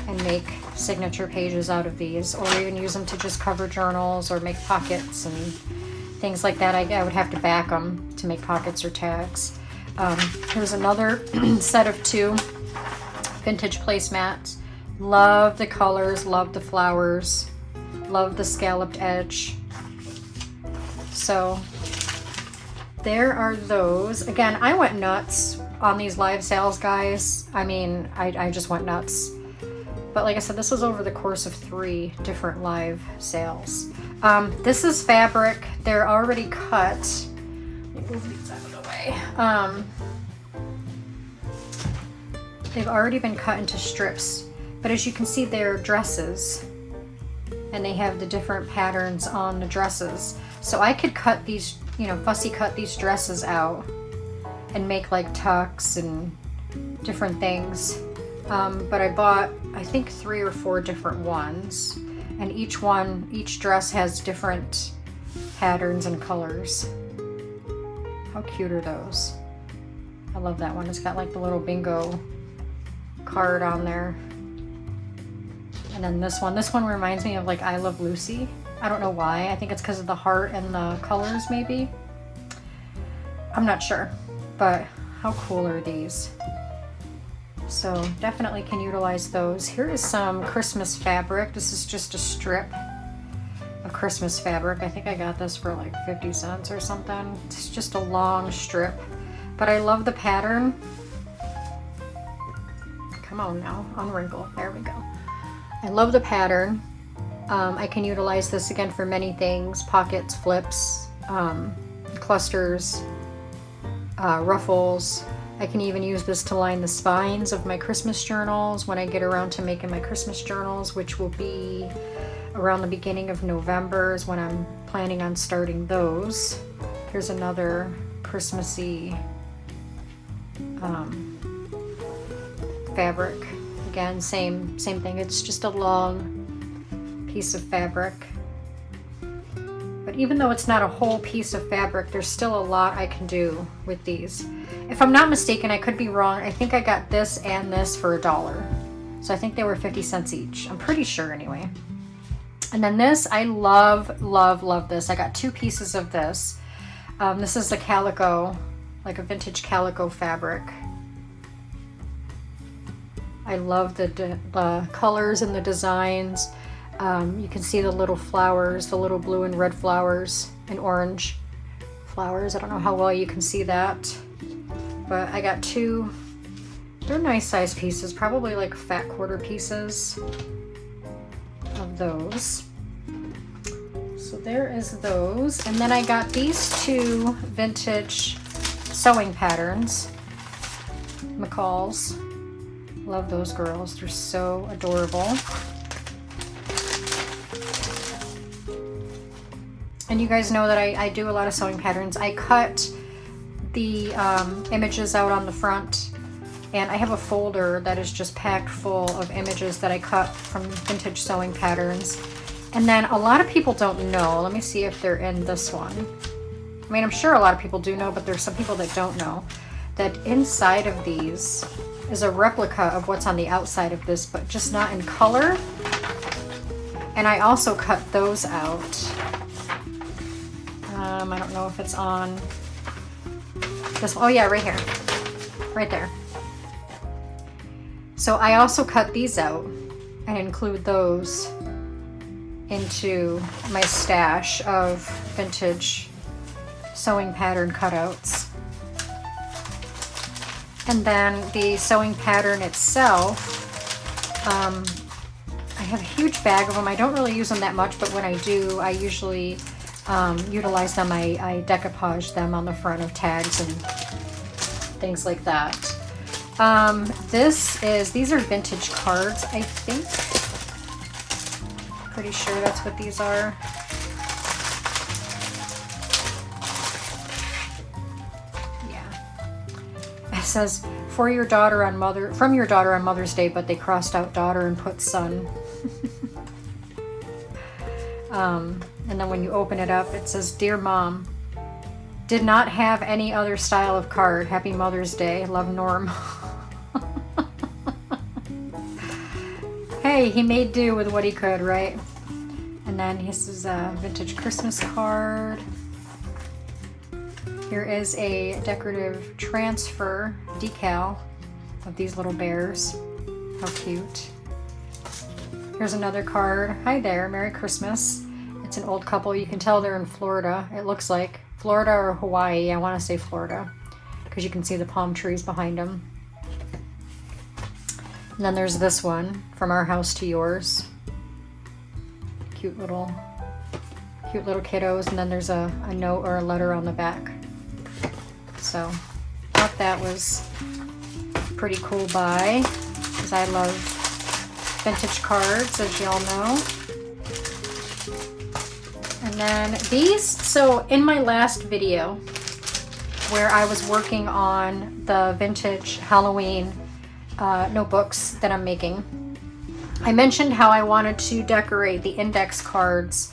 and make signature pages out of these, or even use them to just cover journals or make pockets and things like that. I would have to back them to make pockets or tags. Here's another set of 2 vintage placemats. Love the colors, love the flowers, love the scalloped edge. So there are those. Again, I went nuts on these live sales, guys. I mean, I just went nuts. But like I said, this was over the course of 3 different live sales. This is fabric. They're already cut. Let me move these out of the way. They've already been cut into strips. But as you can see, they're dresses. And they have the different patterns on the dresses. So I could cut these, you know, fussy cut these dresses out and make like tucks and different things. But I bought, I think, 3 or 4 different ones. And each dress has different patterns and colors. How cute are those? I love that one. It's got like the little bingo card on there. And then this one reminds me of like I Love Lucy. I don't know why. I think it's because of the heart and the colors maybe. I'm not sure, but how cool are these? So definitely can utilize those. Here is some Christmas fabric. This is just a strip of Christmas fabric. I think I got this for like 50 cents or something. It's just a long strip, but I love the pattern. Come on now, unwrinkle. There we go. I love the pattern. I can utilize this again for many things: pockets, flips, clusters, ruffles. I can even use this to line the spines of my Christmas journals when I get around to making my Christmas journals, which will be around the beginning of November is when I'm planning on starting those. Here's another Christmassy fabric. Again, same thing. It's just a long piece of fabric. But even though it's not a whole piece of fabric, there's still a lot I can do with these. If I'm not mistaken, I could be wrong, I think I got this and this for $1. So I think they were 50 cents each. I'm pretty sure anyway. And then this, I love, love, love this. I got 2 pieces of this. This is the calico, like a vintage calico fabric. I love the colors and the designs. You can see the little flowers, the little blue and red flowers and orange flowers. I don't know how well you can see that, but I got 2. They're nice size pieces, probably like fat quarter pieces of those. So there is those. And then I got these 2 vintage sewing patterns, McCall's. Love those girls, they're so adorable. And you guys know that I do a lot of sewing patterns. I cut the images out on the front, and I have a folder that is just packed full of images that I cut from vintage sewing patterns. And then a lot of people don't know, let me see if they're in this one. I mean, I'm sure a lot of people do know, but there's some people that don't know that inside of these is a replica of what's on the outside of this, but just not in color. And I also cut those out. I don't know if it's on this one. Oh yeah, right here, right there. So I also cut these out and include those into my stash of vintage sewing pattern cutouts. And then the sewing pattern itself, I have a huge bag of them. I don't really use them that much, but when I do, I usually utilize them. I decoupage them on the front of tags and things like that. These are vintage cards, I think. Pretty sure that's what these are. Yeah. It says from your daughter on Mother's Day, but they crossed out daughter and put son. And then when you open it up, it says, "Dear Mom, did not have any other style of card. Happy Mother's Day. Love, Norm." Hey, he made do with what he could, right? And then this is a vintage Christmas card. Here is a decorative transfer decal of these little bears. How cute. Here's another card. Hi there, Merry Christmas. It's an old couple. You can tell they're in Florida. It looks like Florida or Hawaii. I want to say Florida because you can see the palm trees behind them. And then there's this one, From Our House to Yours. Cute little kiddos. And then there's a note or a letter on the back. So thought that was a pretty cool buy because I love vintage cards, as y'all know. And then these, so in my last video where I was working on the vintage Halloween notebooks that I'm making, I mentioned how I wanted to decorate the index cards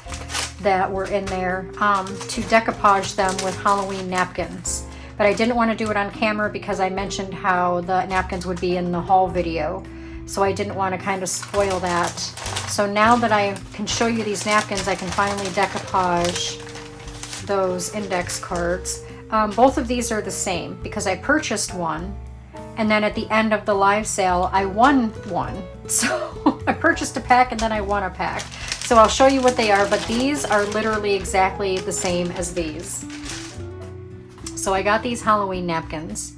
that were in there to decoupage them with Halloween napkins. But I didn't want to do it on camera because I mentioned how the napkins would be in the haul video. So I didn't want to kind of spoil that. So now that I can show you these napkins, I can finally decoupage those index cards. Both of these are the same because I purchased one, and then at the end of the live sale, I won one. So I purchased a pack and then I won a pack. So I'll show you what they are, but these are literally exactly the same as these. So I got these Halloween napkins.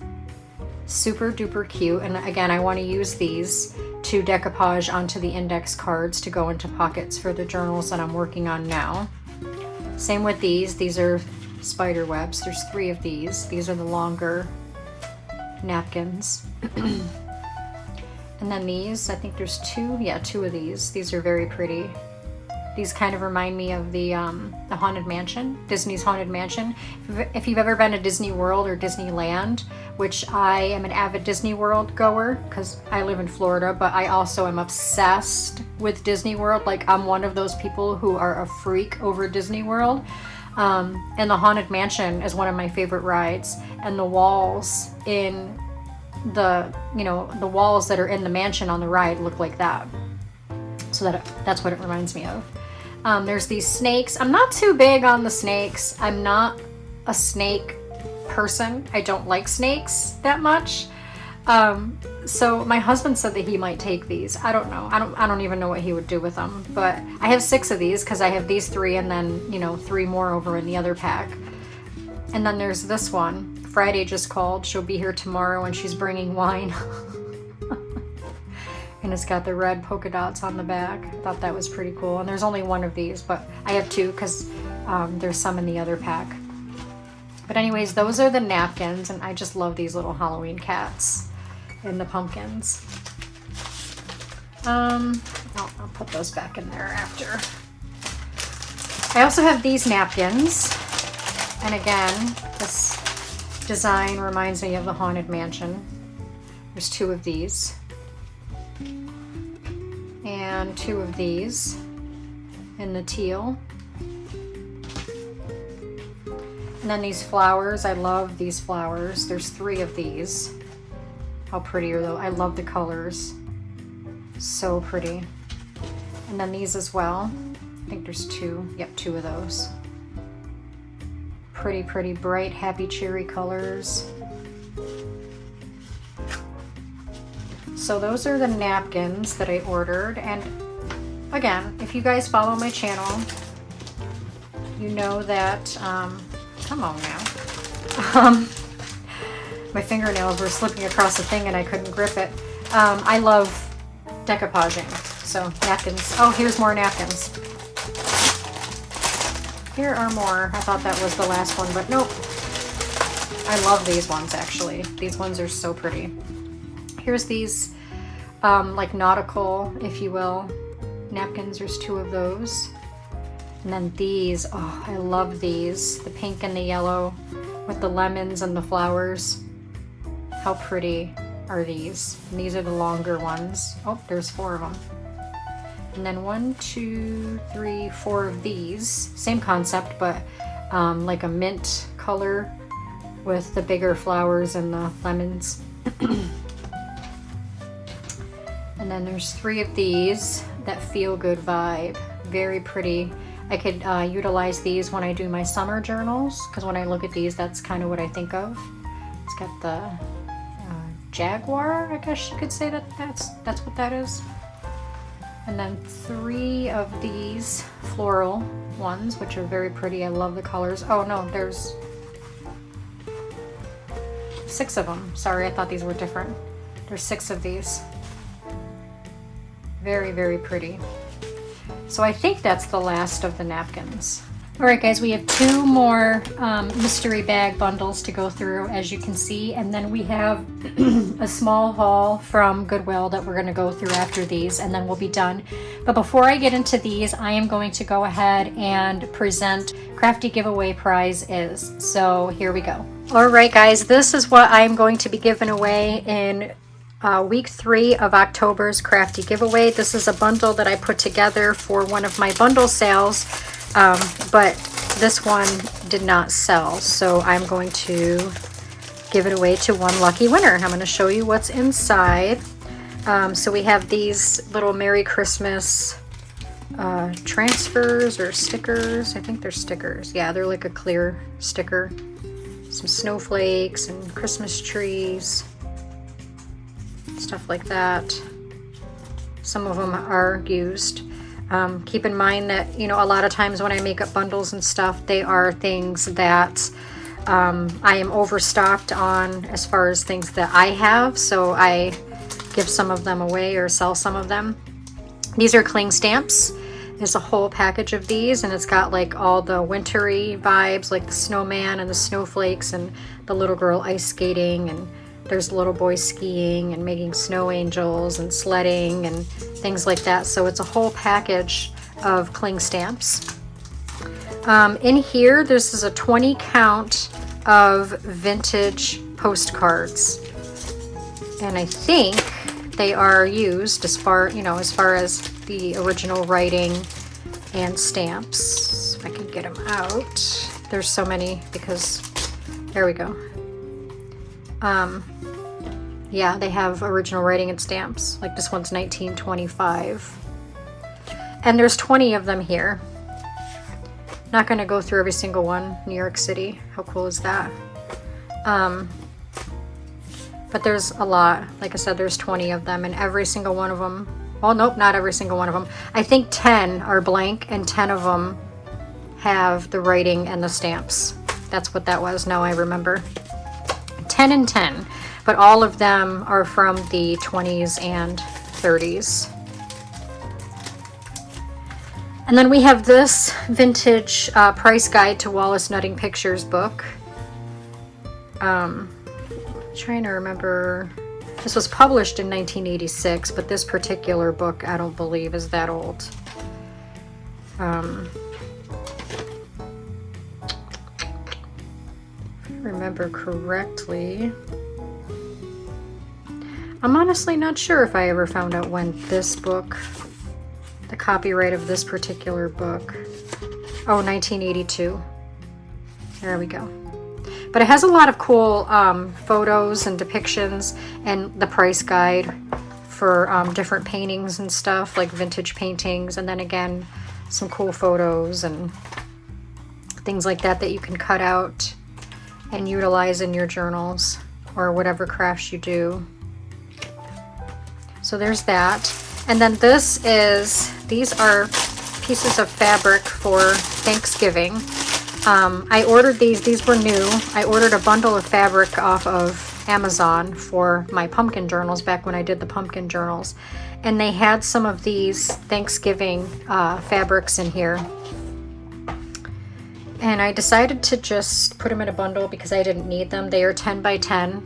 Super duper cute, and again, I want to use these to decoupage onto the index cards to go into pockets for the journals that I'm working on now. Same with these are spider webs. There's 3 of these. These are the longer napkins. And then these, I think there's 2, yeah, 2 of these. These are very pretty. These kind of remind me of the Haunted Mansion, Disney's Haunted Mansion. If you've ever been to Disney World or Disneyland, which I am an avid Disney World goer because I live in Florida, but I also am obsessed with Disney World. Like, I'm one of those people who are a freak over Disney World. And the Haunted Mansion is one of my favorite rides, and the walls in the walls that are in the mansion on the ride look like that. So that's what it reminds me of. There's these snakes. I'm not too big on the snakes. I'm not a snake person. I don't like snakes that much. So my husband said that he might take these. I don't know. I don't even know what he would do with them. But I have 6 of these because I have these 3 and then 3 more over in the other pack. And then there's this one. Friday just called. She'll be here tomorrow and she's bringing wine. And it's got the red polka dots on the back. I thought that was pretty cool. And there's only 1 of these, but I have 2 because there's some in the other pack. But anyways, those are the napkins, and I just love these little Halloween cats and the pumpkins. I'll put those back in there after. I also have these napkins. And again, this design reminds me of the Haunted Mansion. There's 2 of these. And 2 of these in the teal. And then these flowers, I love these flowers. There's 3 of these. How pretty are those? I love the colors. So pretty. And then these as well. I think there's 2. Yep, 2 of those. Pretty, pretty bright, happy cherry colors. So those are the napkins that I ordered. And again, if you guys follow my channel, you know that, come on now. My fingernails were slipping across the thing and I couldn't grip it. I love decoupaging. So napkins. Oh, here's more napkins. Here are more. I thought that was the last one, but nope. I love these ones actually. These ones are so pretty. Here's these like nautical, if you will, napkins. There's 2 of those. And then these, oh, I love these. The pink and the yellow with the lemons and the flowers. How pretty are these? And these are the longer ones. Oh, there's 4 of them. And then 1, 2, 3, 4 of these. Same concept, but like a mint color with the bigger flowers and the lemons. And then there's 3 of these that feel good vibe. Very pretty. I could utilize these when I do my summer journals, because when I look at these, that's kind of what I think of. It's got the jaguar, I guess you could say that's what that is. And then 3 of these floral ones, which are very pretty. I love the colors. Oh no, there's 6 of them. Sorry, I thought these were different. There's 6 of these. Very, very pretty. So I think that's the last of the napkins. All right, guys, we have 2 more mystery bag bundles to go through, as you can see. And then we have a small haul from Goodwill that we're gonna go through after these, and then we'll be done. But before I get into these, I am going to go ahead and present Crafty giveaway prize is. So here we go. All right, guys, this is what I'm going to be giving away in week 3 of October's Crafty giveaway. This is a bundle that I put together for one of my bundle sales, but this one did not sell, so I'm going to give it away to one lucky winner. I'm going to show you what's inside. So we have these little Merry Christmas transfers or stickers. I think they're stickers. Yeah, they're like a clear sticker. Some snowflakes and Christmas trees, stuff like that. Some of them are used. Keep in mind that, you know, a lot of times when I make up bundles and stuff, they are things that I am overstocked on as far as things that I have, so I give some of them away or sell some of them. These are cling stamps. There's a whole package of these, and it's got like all the wintry vibes, like the snowman and the snowflakes and the little girl ice skating, and there's the little boy skiing and making snow angels and sledding and things like that. So it's a whole package of cling stamps. In here, this is a 20 count of vintage postcards. And I think they are used as far as the original writing and stamps. If I can get them out. There's so many because, there we go. Yeah, they have original writing and stamps. Like this one's 1925. And there's 20 of them here. Not going to go through every single one. New York City. How cool is that? But there's a lot. Like I said, there's 20 of them, and every single one of them, well, nope, not every single one of them. I think 10 are blank and 10 of them have the writing and the stamps. That's what that was. Now I remember. 10 and 10, but all of them are from the 20s and 30s. And then we have this vintage price guide to Wallace Nutting Pictures book. Trying to remember, this was published in 1986, but this particular book I don't believe is that old. If I remember correctly, I'm honestly not sure if I ever found out when this book, the copyright of this particular book, oh, 1982. There we go. But it has a lot of cool photos and depictions, and the price guide for different paintings and stuff, like vintage paintings, and then again some cool photos and things like that that you can cut out and utilize in your journals or whatever crafts you do. So there's that. And then these are pieces of fabric for Thanksgiving. I ordered these were new. I ordered a bundle of fabric off of Amazon for my pumpkin journals back when I did the pumpkin journals. And they had some of these Thanksgiving fabrics in here. And I decided to just put them in a bundle because I didn't need them. They are 10 by 10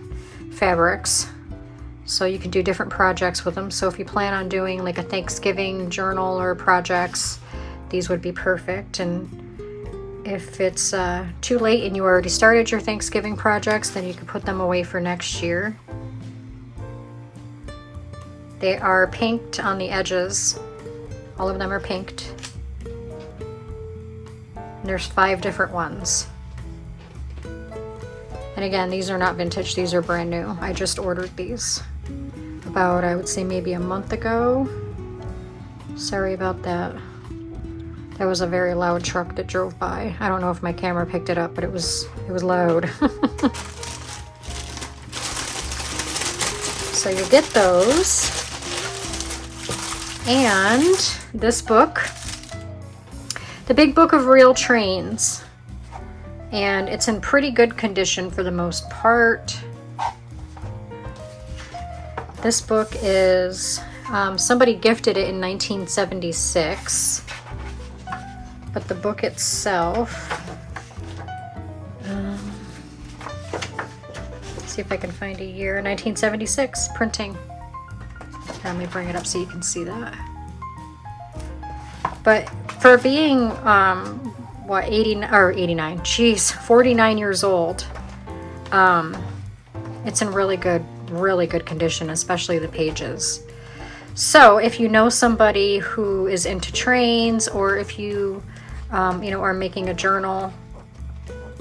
fabrics. So you can do different projects with them. So if you plan on doing like a Thanksgiving journal or projects, these would be perfect. And if it's too late and you already started your Thanksgiving projects, then you can put them away for next year. They are pinked on the edges. All of them are pinked. And there's 5 different ones. And again, these are not vintage, these are brand new. I just ordered these about, I would say, maybe a month ago. Sorry about that. There was a very loud truck that drove by. I don't know if my camera picked it up, but it was loud. So you get those. And this book, The Big Book of Real Trains. And it's in pretty good condition for the most part. This book is, somebody gifted it in 1976. But the book itself, let's see if I can find a year, 1976 printing. Let me bring it up so you can see that. But for being, what, 80 or 89, geez, 49 years old, it's in really good condition, especially the pages. So if you know somebody who is into trains, or if you are making a journal,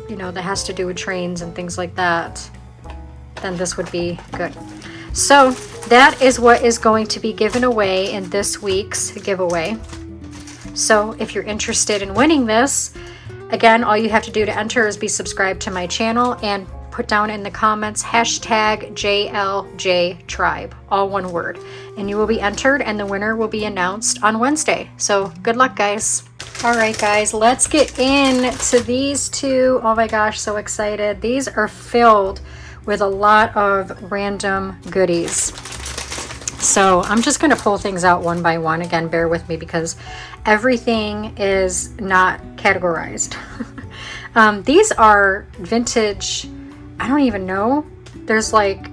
that has to do with trains and things like that, then this would be good. So that is what is going to be given away in this week's giveaway. So if you're interested in winning this, again, all you have to do to enter is be subscribed to my channel and put down in the comments #JLJTribe, all one word, and you will be entered, and the winner will be announced on Wednesday. So good luck, guys. All right, guys, let's get into these two. Oh my gosh, so excited. These are filled with a lot of random goodies. So I'm just going to pull things out one by one. Again, bear with me because everything is not categorized. These are vintage, I don't even know. There's like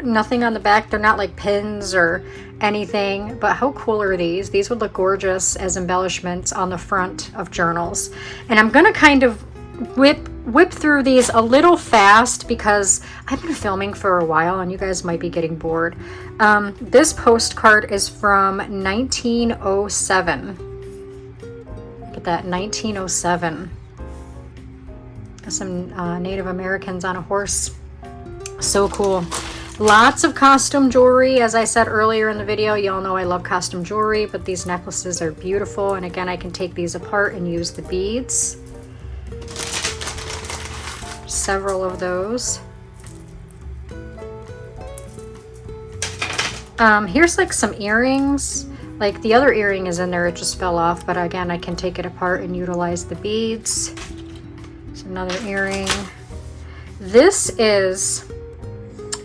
nothing on the back. They're not like pins or anything, but how cool are these? These would look gorgeous as embellishments on the front of journals. And I'm gonna kind of whip through these a little fast because I've been filming for a while and you guys might be getting bored. This postcard is from 1907. Look at that, 1907. Some Native Americans on a horse. So cool. Lots of costume jewelry. As I said earlier in the video, y'all know I love costume jewelry, but these necklaces are beautiful. And again, I can take these apart and use the beads. Several of those. Here's like some earrings. Like the other earring is in there, it just fell off, but again, I can take it apart and utilize the beads. It's another earring. This is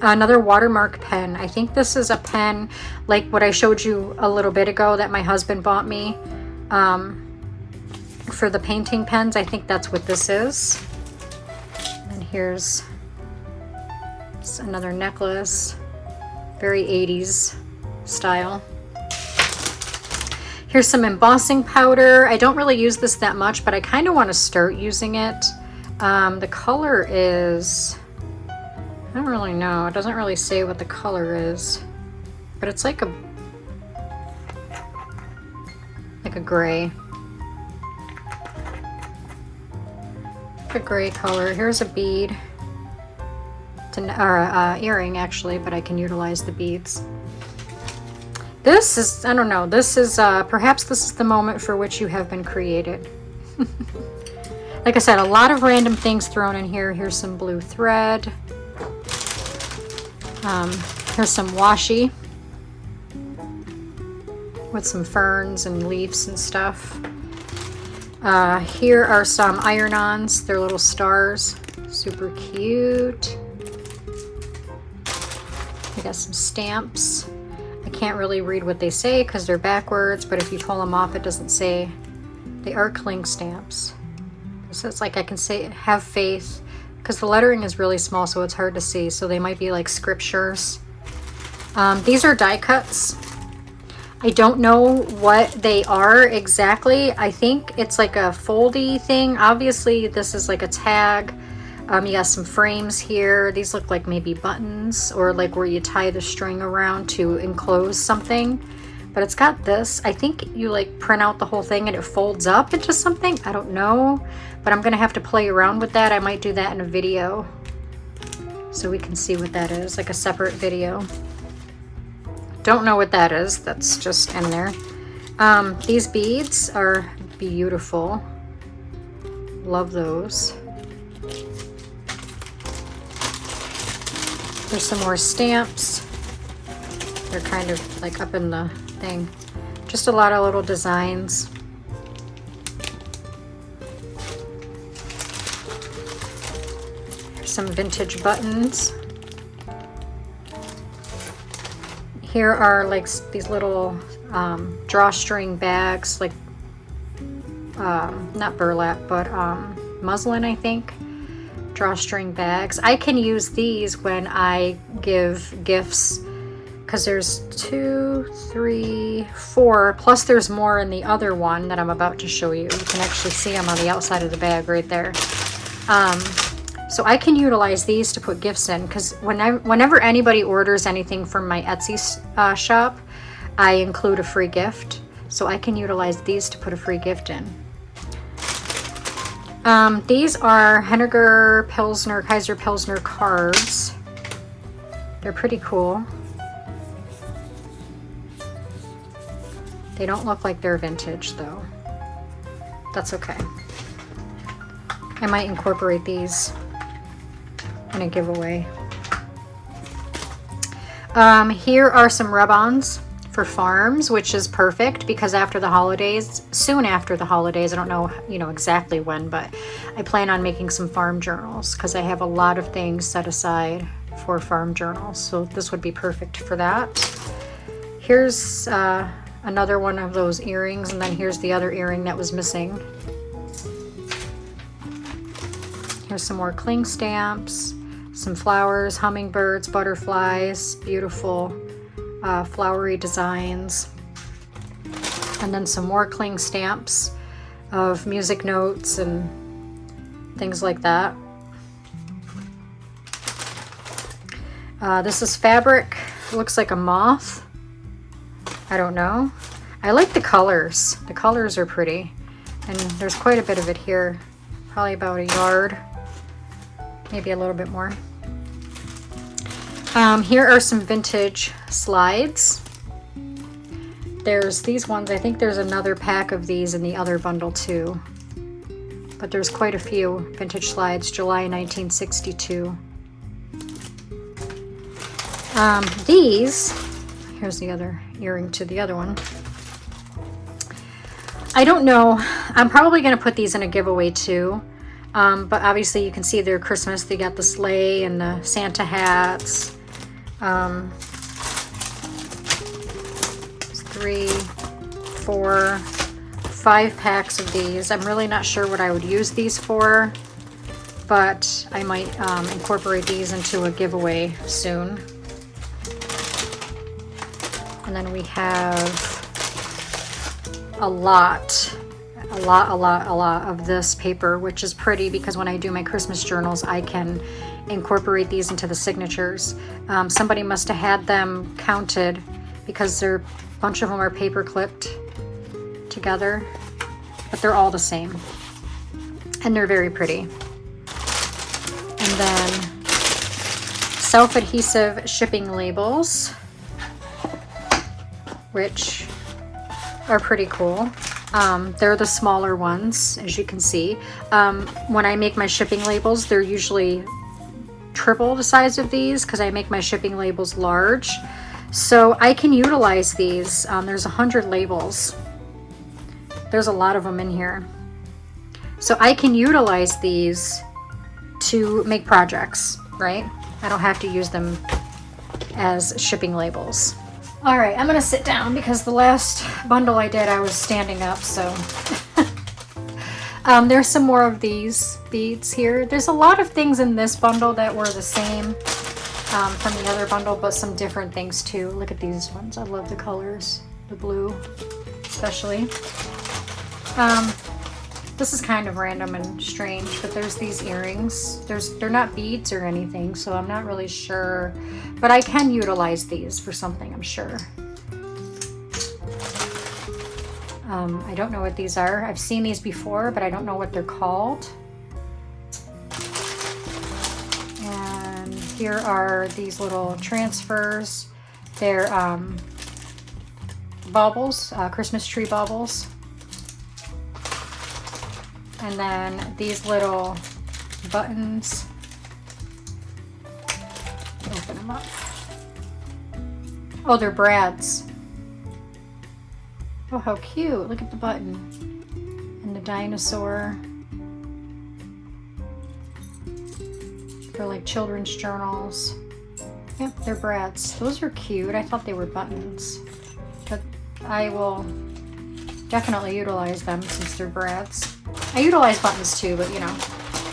another watermark pen. I think this is a pen like what I showed you a little bit ago that my husband bought me for the painting pens. I think that's what this is. And here's another necklace, very 80s style. Here's some embossing powder. I don't really use this that much, but I kind of want to start using it. The color is, I don't really know. It doesn't really say what the color is, but it's like a gray. A gray color. Here's a bead, or a earring actually, but I can utilize the beads. This is, I don't know, this is, perhaps this is the moment for which you have been created. Like I said, a lot of random things thrown in here. Here's some blue thread. Here's some washi with some ferns and leaves and stuff. Here are some iron-ons. They're little stars. Super cute. We got some stamps. I can't really read what they say because they're backwards, but if you pull them off, it doesn't say. They are cling stamps. So it's like I can say, have faith, because the lettering is really small, so it's hard to see. So they might be like scriptures. These are die cuts. I don't know what they are exactly. I think it's like a foldy thing. Obviously, this is like a tag. You got some frames here. These look like maybe buttons or like where you tie the string around to enclose something. But it's got this. I think you like print out the whole thing and it folds up into something. I don't know, but I'm gonna have to play around with that. I might do that in a video so we can see what that is, like a separate video. Don't know what that is. That's just in there. These beads are beautiful. Love those. There's some more stamps. They're kind of like up in the thing. Just a lot of little designs. Here's some vintage buttons. Here are like these little drawstring bags, like not burlap, but muslin, I think. Drawstring bags. I can use these when I give gifts because there's 2, 3, 4, plus there's more in the other one that I'm about to show you. You can actually see them on the outside of the bag right there. So I can utilize these to put gifts in because whenever anybody orders anything from my Etsy shop, I include a free gift. So I can utilize these to put a free gift in. These are Henniger Pilsner, Kaiser Pilsner cards. They're pretty cool. They don't look like they're vintage though. That's okay. I might incorporate these in a giveaway. Here are some rub-ons for farms, which is perfect because after the holidays, soon after the holidays, I don't know, exactly when, but I plan on making some farm journals because I have a lot of things set aside for farm journals. So this would be perfect for that. Here's another one of those earrings, and then here's the other earring that was missing. Here's some more cling stamps, some flowers, hummingbirds, butterflies, beautiful flowery designs. And then some more cling stamps of music notes and things like that. This is fabric. It looks like a moth. I don't know. I like the colors. The colors are pretty. And there's quite a bit of it here. Probably about a yard. Maybe a little bit more. Here are some vintage slides. There's these ones. I think there's another pack of these in the other bundle too. But there's quite a few vintage slides. July 1962. These, here's the other earring to the other one. I don't know. I'm probably going to put these in a giveaway too. But obviously you can see they're Christmas. They got the sleigh and the Santa hats. 3, 4, 5 packs of these. I'm really not sure what I would use these for, but I might incorporate these into a giveaway soon. And then we have a lot of this paper, which is pretty because when I do my Christmas journals, I can incorporate these into the signatures. Somebody must have had them counted because a bunch of them are paper clipped together, but they're all the same. And they're very pretty. And then self-adhesive shipping labels, which are pretty cool. They're the smaller ones, as you can see. When I make my shipping labels, they're usually triple the size of these because I make my shipping labels large. So I can utilize these. There's 100 labels. There's a lot of them in here. So I can utilize these to make projects, right? I don't have to use them as shipping labels. All right, I'm gonna sit down because the last bundle I did, I was standing up, so. There's some more of these beads here. There's a lot of things in this bundle that were the same from the other bundle, but some different things too. Look at these ones. I love the colors, the blue especially. This is kind of random and strange, but there's these earrings. They're not beads or anything, so I'm not really sure, but I can utilize these for something, I'm sure. I don't know what these are. I've seen these before, but I don't know what they're called. And here are these little transfers. They're baubles, Christmas tree baubles. And then these little buttons. Open them up. Oh, they're brads. Oh, how cute. Look at the button. And the dinosaur. They're like children's journals. Yep, they're brads. Those are cute. I thought they were buttons. But I will definitely utilize them since they're brads. I utilize buttons too, but you know.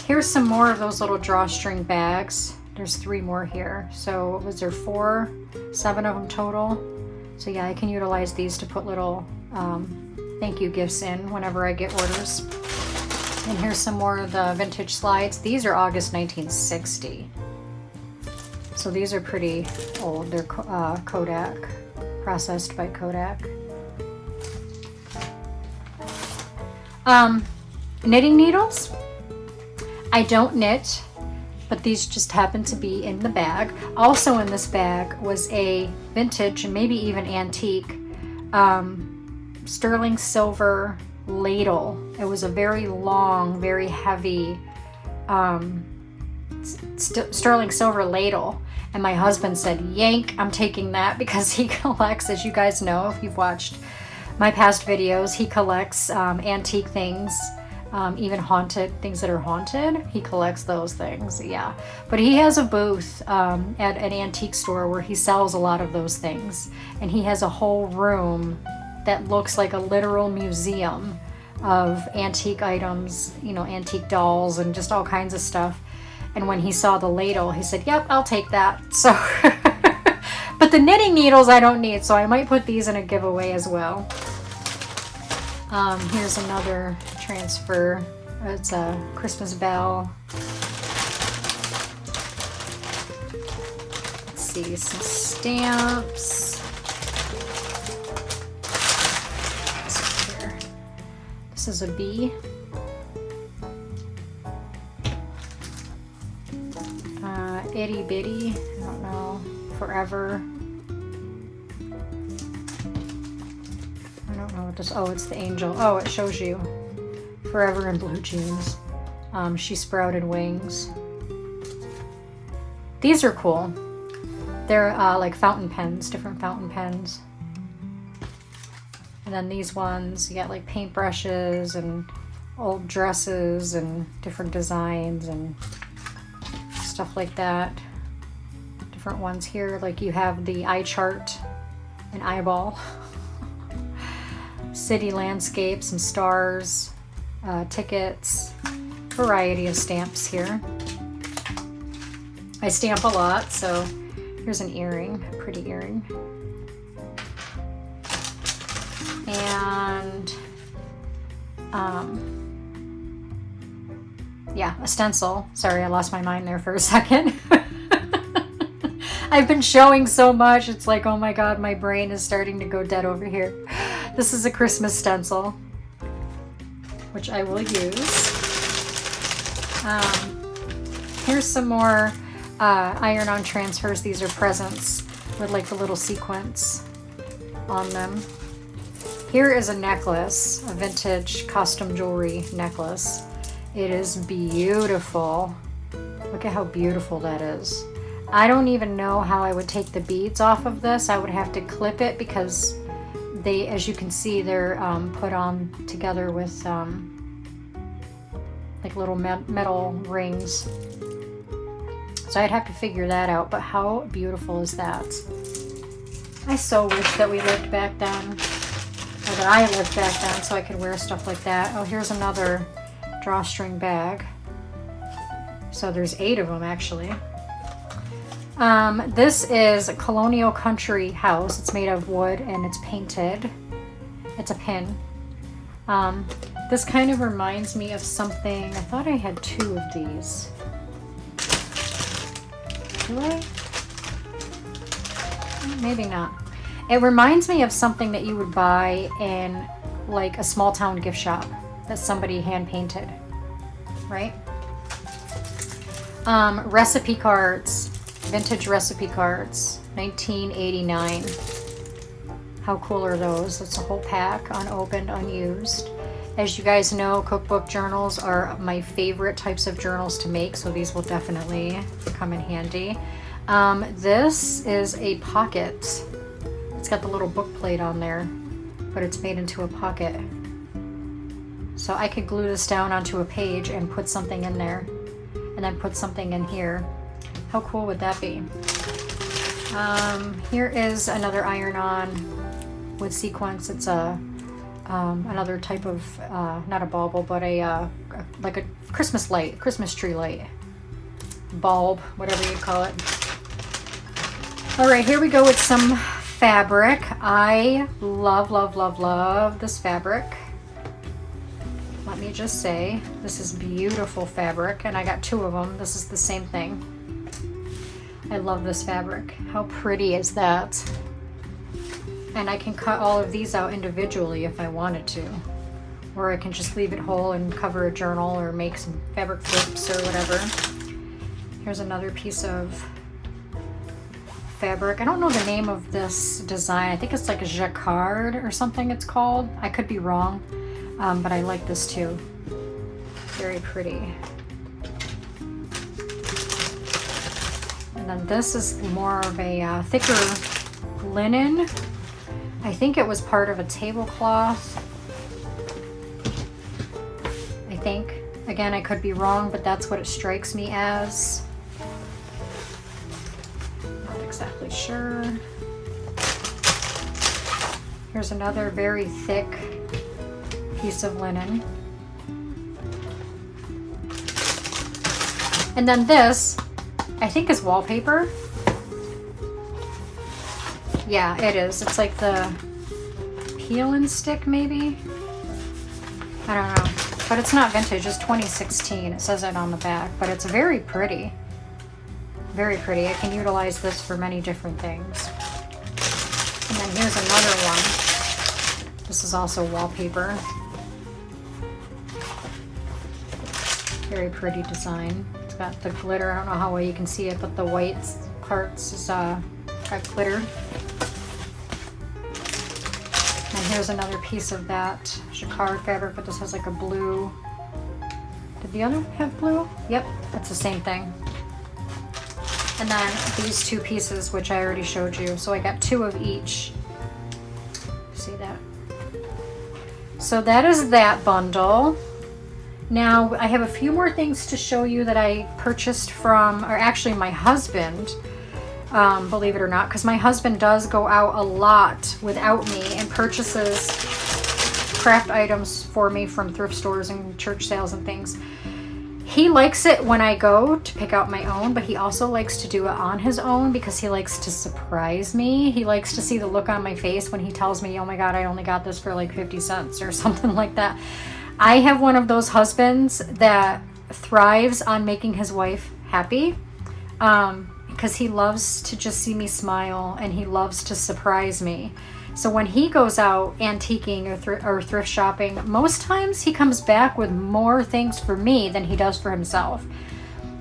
Here's some more of those little drawstring bags. There's 3 more here. So was there 4? 7 of them total. So yeah, I can utilize these to put little thank you gifts in whenever I get orders. And here's some more of the vintage slides. These are August 1960. So these are pretty old. They're Kodak, processed by Kodak. Knitting needles. I don't knit, but these just happen to be in the bag. Also in this bag was a vintage and maybe even antique sterling silver ladle. It was a very long, very heavy sterling silver ladle. And my husband said, yank, I'm taking that, because he collects, as you guys know, if you've watched my past videos, he collects antique things, even haunted things that are haunted. He collects those things, yeah. But he has a booth at an antique store where he sells a lot of those things. And he has a whole room that looks like a literal museum of antique items, you know, antique dolls and just all kinds of stuff. And when he saw the ladle, he said, yep, I'll take that. So, but the knitting needles I don't need, so I might put these in a giveaway as well. Here's another transfer. It's a Christmas bell. Let's see, some stamps. This is a bee. Itty bitty, I don't know, forever. I don't know what this, oh, it's the angel. Oh, it shows you forever in blue jeans. She sprouted wings. These are cool. They're like fountain pens, different fountain pens. And then these ones, you got like paintbrushes and old dresses and different designs and stuff like that. Different ones here, like you have the eye chart, an eyeball, city landscape, some stars, tickets, variety of stamps here. I stamp a lot, so here's an earring, a pretty earring. And yeah, a stencil. Sorry, I lost my mind there for a second. I've been showing so much, it's like, oh my god, my brain is starting to go dead over here. This is a Christmas stencil, which I will use. Here's some more iron-on transfers. These are presents with like the little sequins on them. Here is a necklace, a vintage costume jewelry necklace. It is beautiful. Look at how beautiful that is. I don't even know how I would take the beads off of this. I would have to clip it because they, as you can see, they're put on together with like little metal rings. So I'd have to figure that out, but how beautiful is that? I so wish that we lived back then, or that I lived back then so I could wear stuff like that. Oh, here's another drawstring bag. So there's 8 of them actually. This is a Colonial Country House. It's made of wood and it's painted. It's a pin. This kind of reminds me of something. I thought I had 2 of these. Do I? Maybe not. It reminds me of something that you would buy in like a small town gift shop that somebody hand painted, right? Recipe cards, vintage recipe cards, 1989. How cool are those? It's a whole pack, unopened, unused. As you guys know, cookbook journals are my favorite types of journals to make, so these will definitely come in handy. This is a pocket. It's got the little book plate on there, but it's made into a pocket. So I could glue this down onto a page and put something in there, and then put something in here. How cool would that be? Here is another iron-on with sequins. It's a another type of not a bauble, but a like a Christmas light, Christmas tree light, bulb, whatever you call it. All right, here we go with some fabric. I love, love, love, love this fabric. Let me just say, this is beautiful fabric, and I got 2 of them. This is the same thing. I love this fabric. How pretty is that? And I can cut all of these out individually if I wanted to. Or I can just leave it whole and cover a journal or make some fabric clips or whatever. Here's another piece of fabric. I don't know the name of this design. I think it's like a jacquard or something it's called. I could be wrong, but I like this too. Very pretty. And then this is more of a thicker linen. I think it was part of a tablecloth. I think. Again, I could be wrong, but that's what it strikes me as. Not exactly sure. Here's another very thick piece of linen. And then this, I think is wallpaper. Yeah, it is. It's like the peel and stick maybe. I don't know. But it's not vintage, it's 2016. It says it on the back, but it's very pretty. Very pretty. I can utilize this for many different things. And then here's another one. This is also wallpaper. Very pretty design. It's got the glitter. I don't know how well you can see it, but the white parts is got glitter. And here's another piece of that jacquard fabric, but this has like a blue. Did the other have blue? Yep, that's the same thing. And then these two pieces, which I already showed you. So I got two of each. See that? So that is that bundle. Now I have a few more things to show you that I purchased from, or actually my husband, believe it or not, because my husband does go out a lot without me and purchases craft items for me from thrift stores and church sales and things. He likes it when I go to pick out my own, but he also likes to do it on his own because he likes to surprise me. He likes to see the look on my face when he tells me, oh my God, I only got this for like 50 cents or something like that. I have one of those husbands that thrives on making his wife happy because he loves to just see me smile and he loves to surprise me. So when he goes out antiquing or thrift shopping, most times he comes back with more things for me than he does for himself.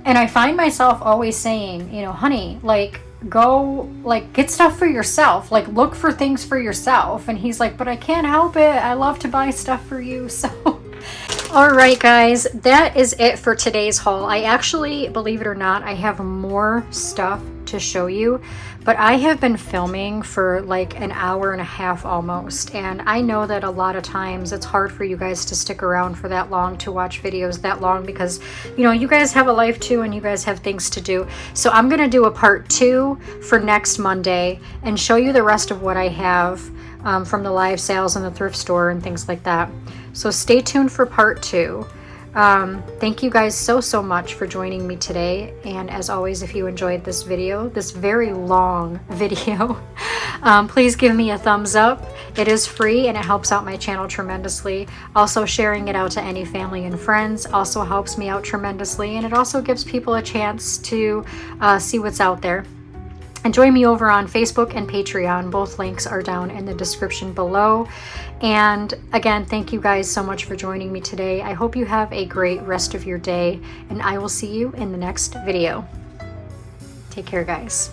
And I find myself always saying, you know, honey, like, go, like, get stuff for yourself. Like, look for things for yourself. And he's like, but I can't help it. I love to buy stuff for you. So, all right, guys, that is it for today's haul. I actually, believe it or not, I have more stuff to show you, but I have been filming for like an hour and a half almost, and I know that a lot of times it's hard for you guys to stick around for that long to watch videos that long because, you know, you guys have a life too and you guys have things to do. So I'm gonna do a part 2 for next Monday and show you the rest of what I have from the live sales in the thrift store and things like that. So stay tuned for part 2. Thank you guys so much for joining me today, and as always, if you enjoyed this video, this very long video, please give me a thumbs up. It is free and it helps out my channel tremendously. Also, sharing it out to any family and friends also helps me out tremendously, and it also gives people a chance to see what's out there. And join me over on Facebook and Patreon. Both links are down in the description below. And again, thank you guys so much for joining me today. I hope you have a great rest of your day, and I will see you in the next video. Take care, guys.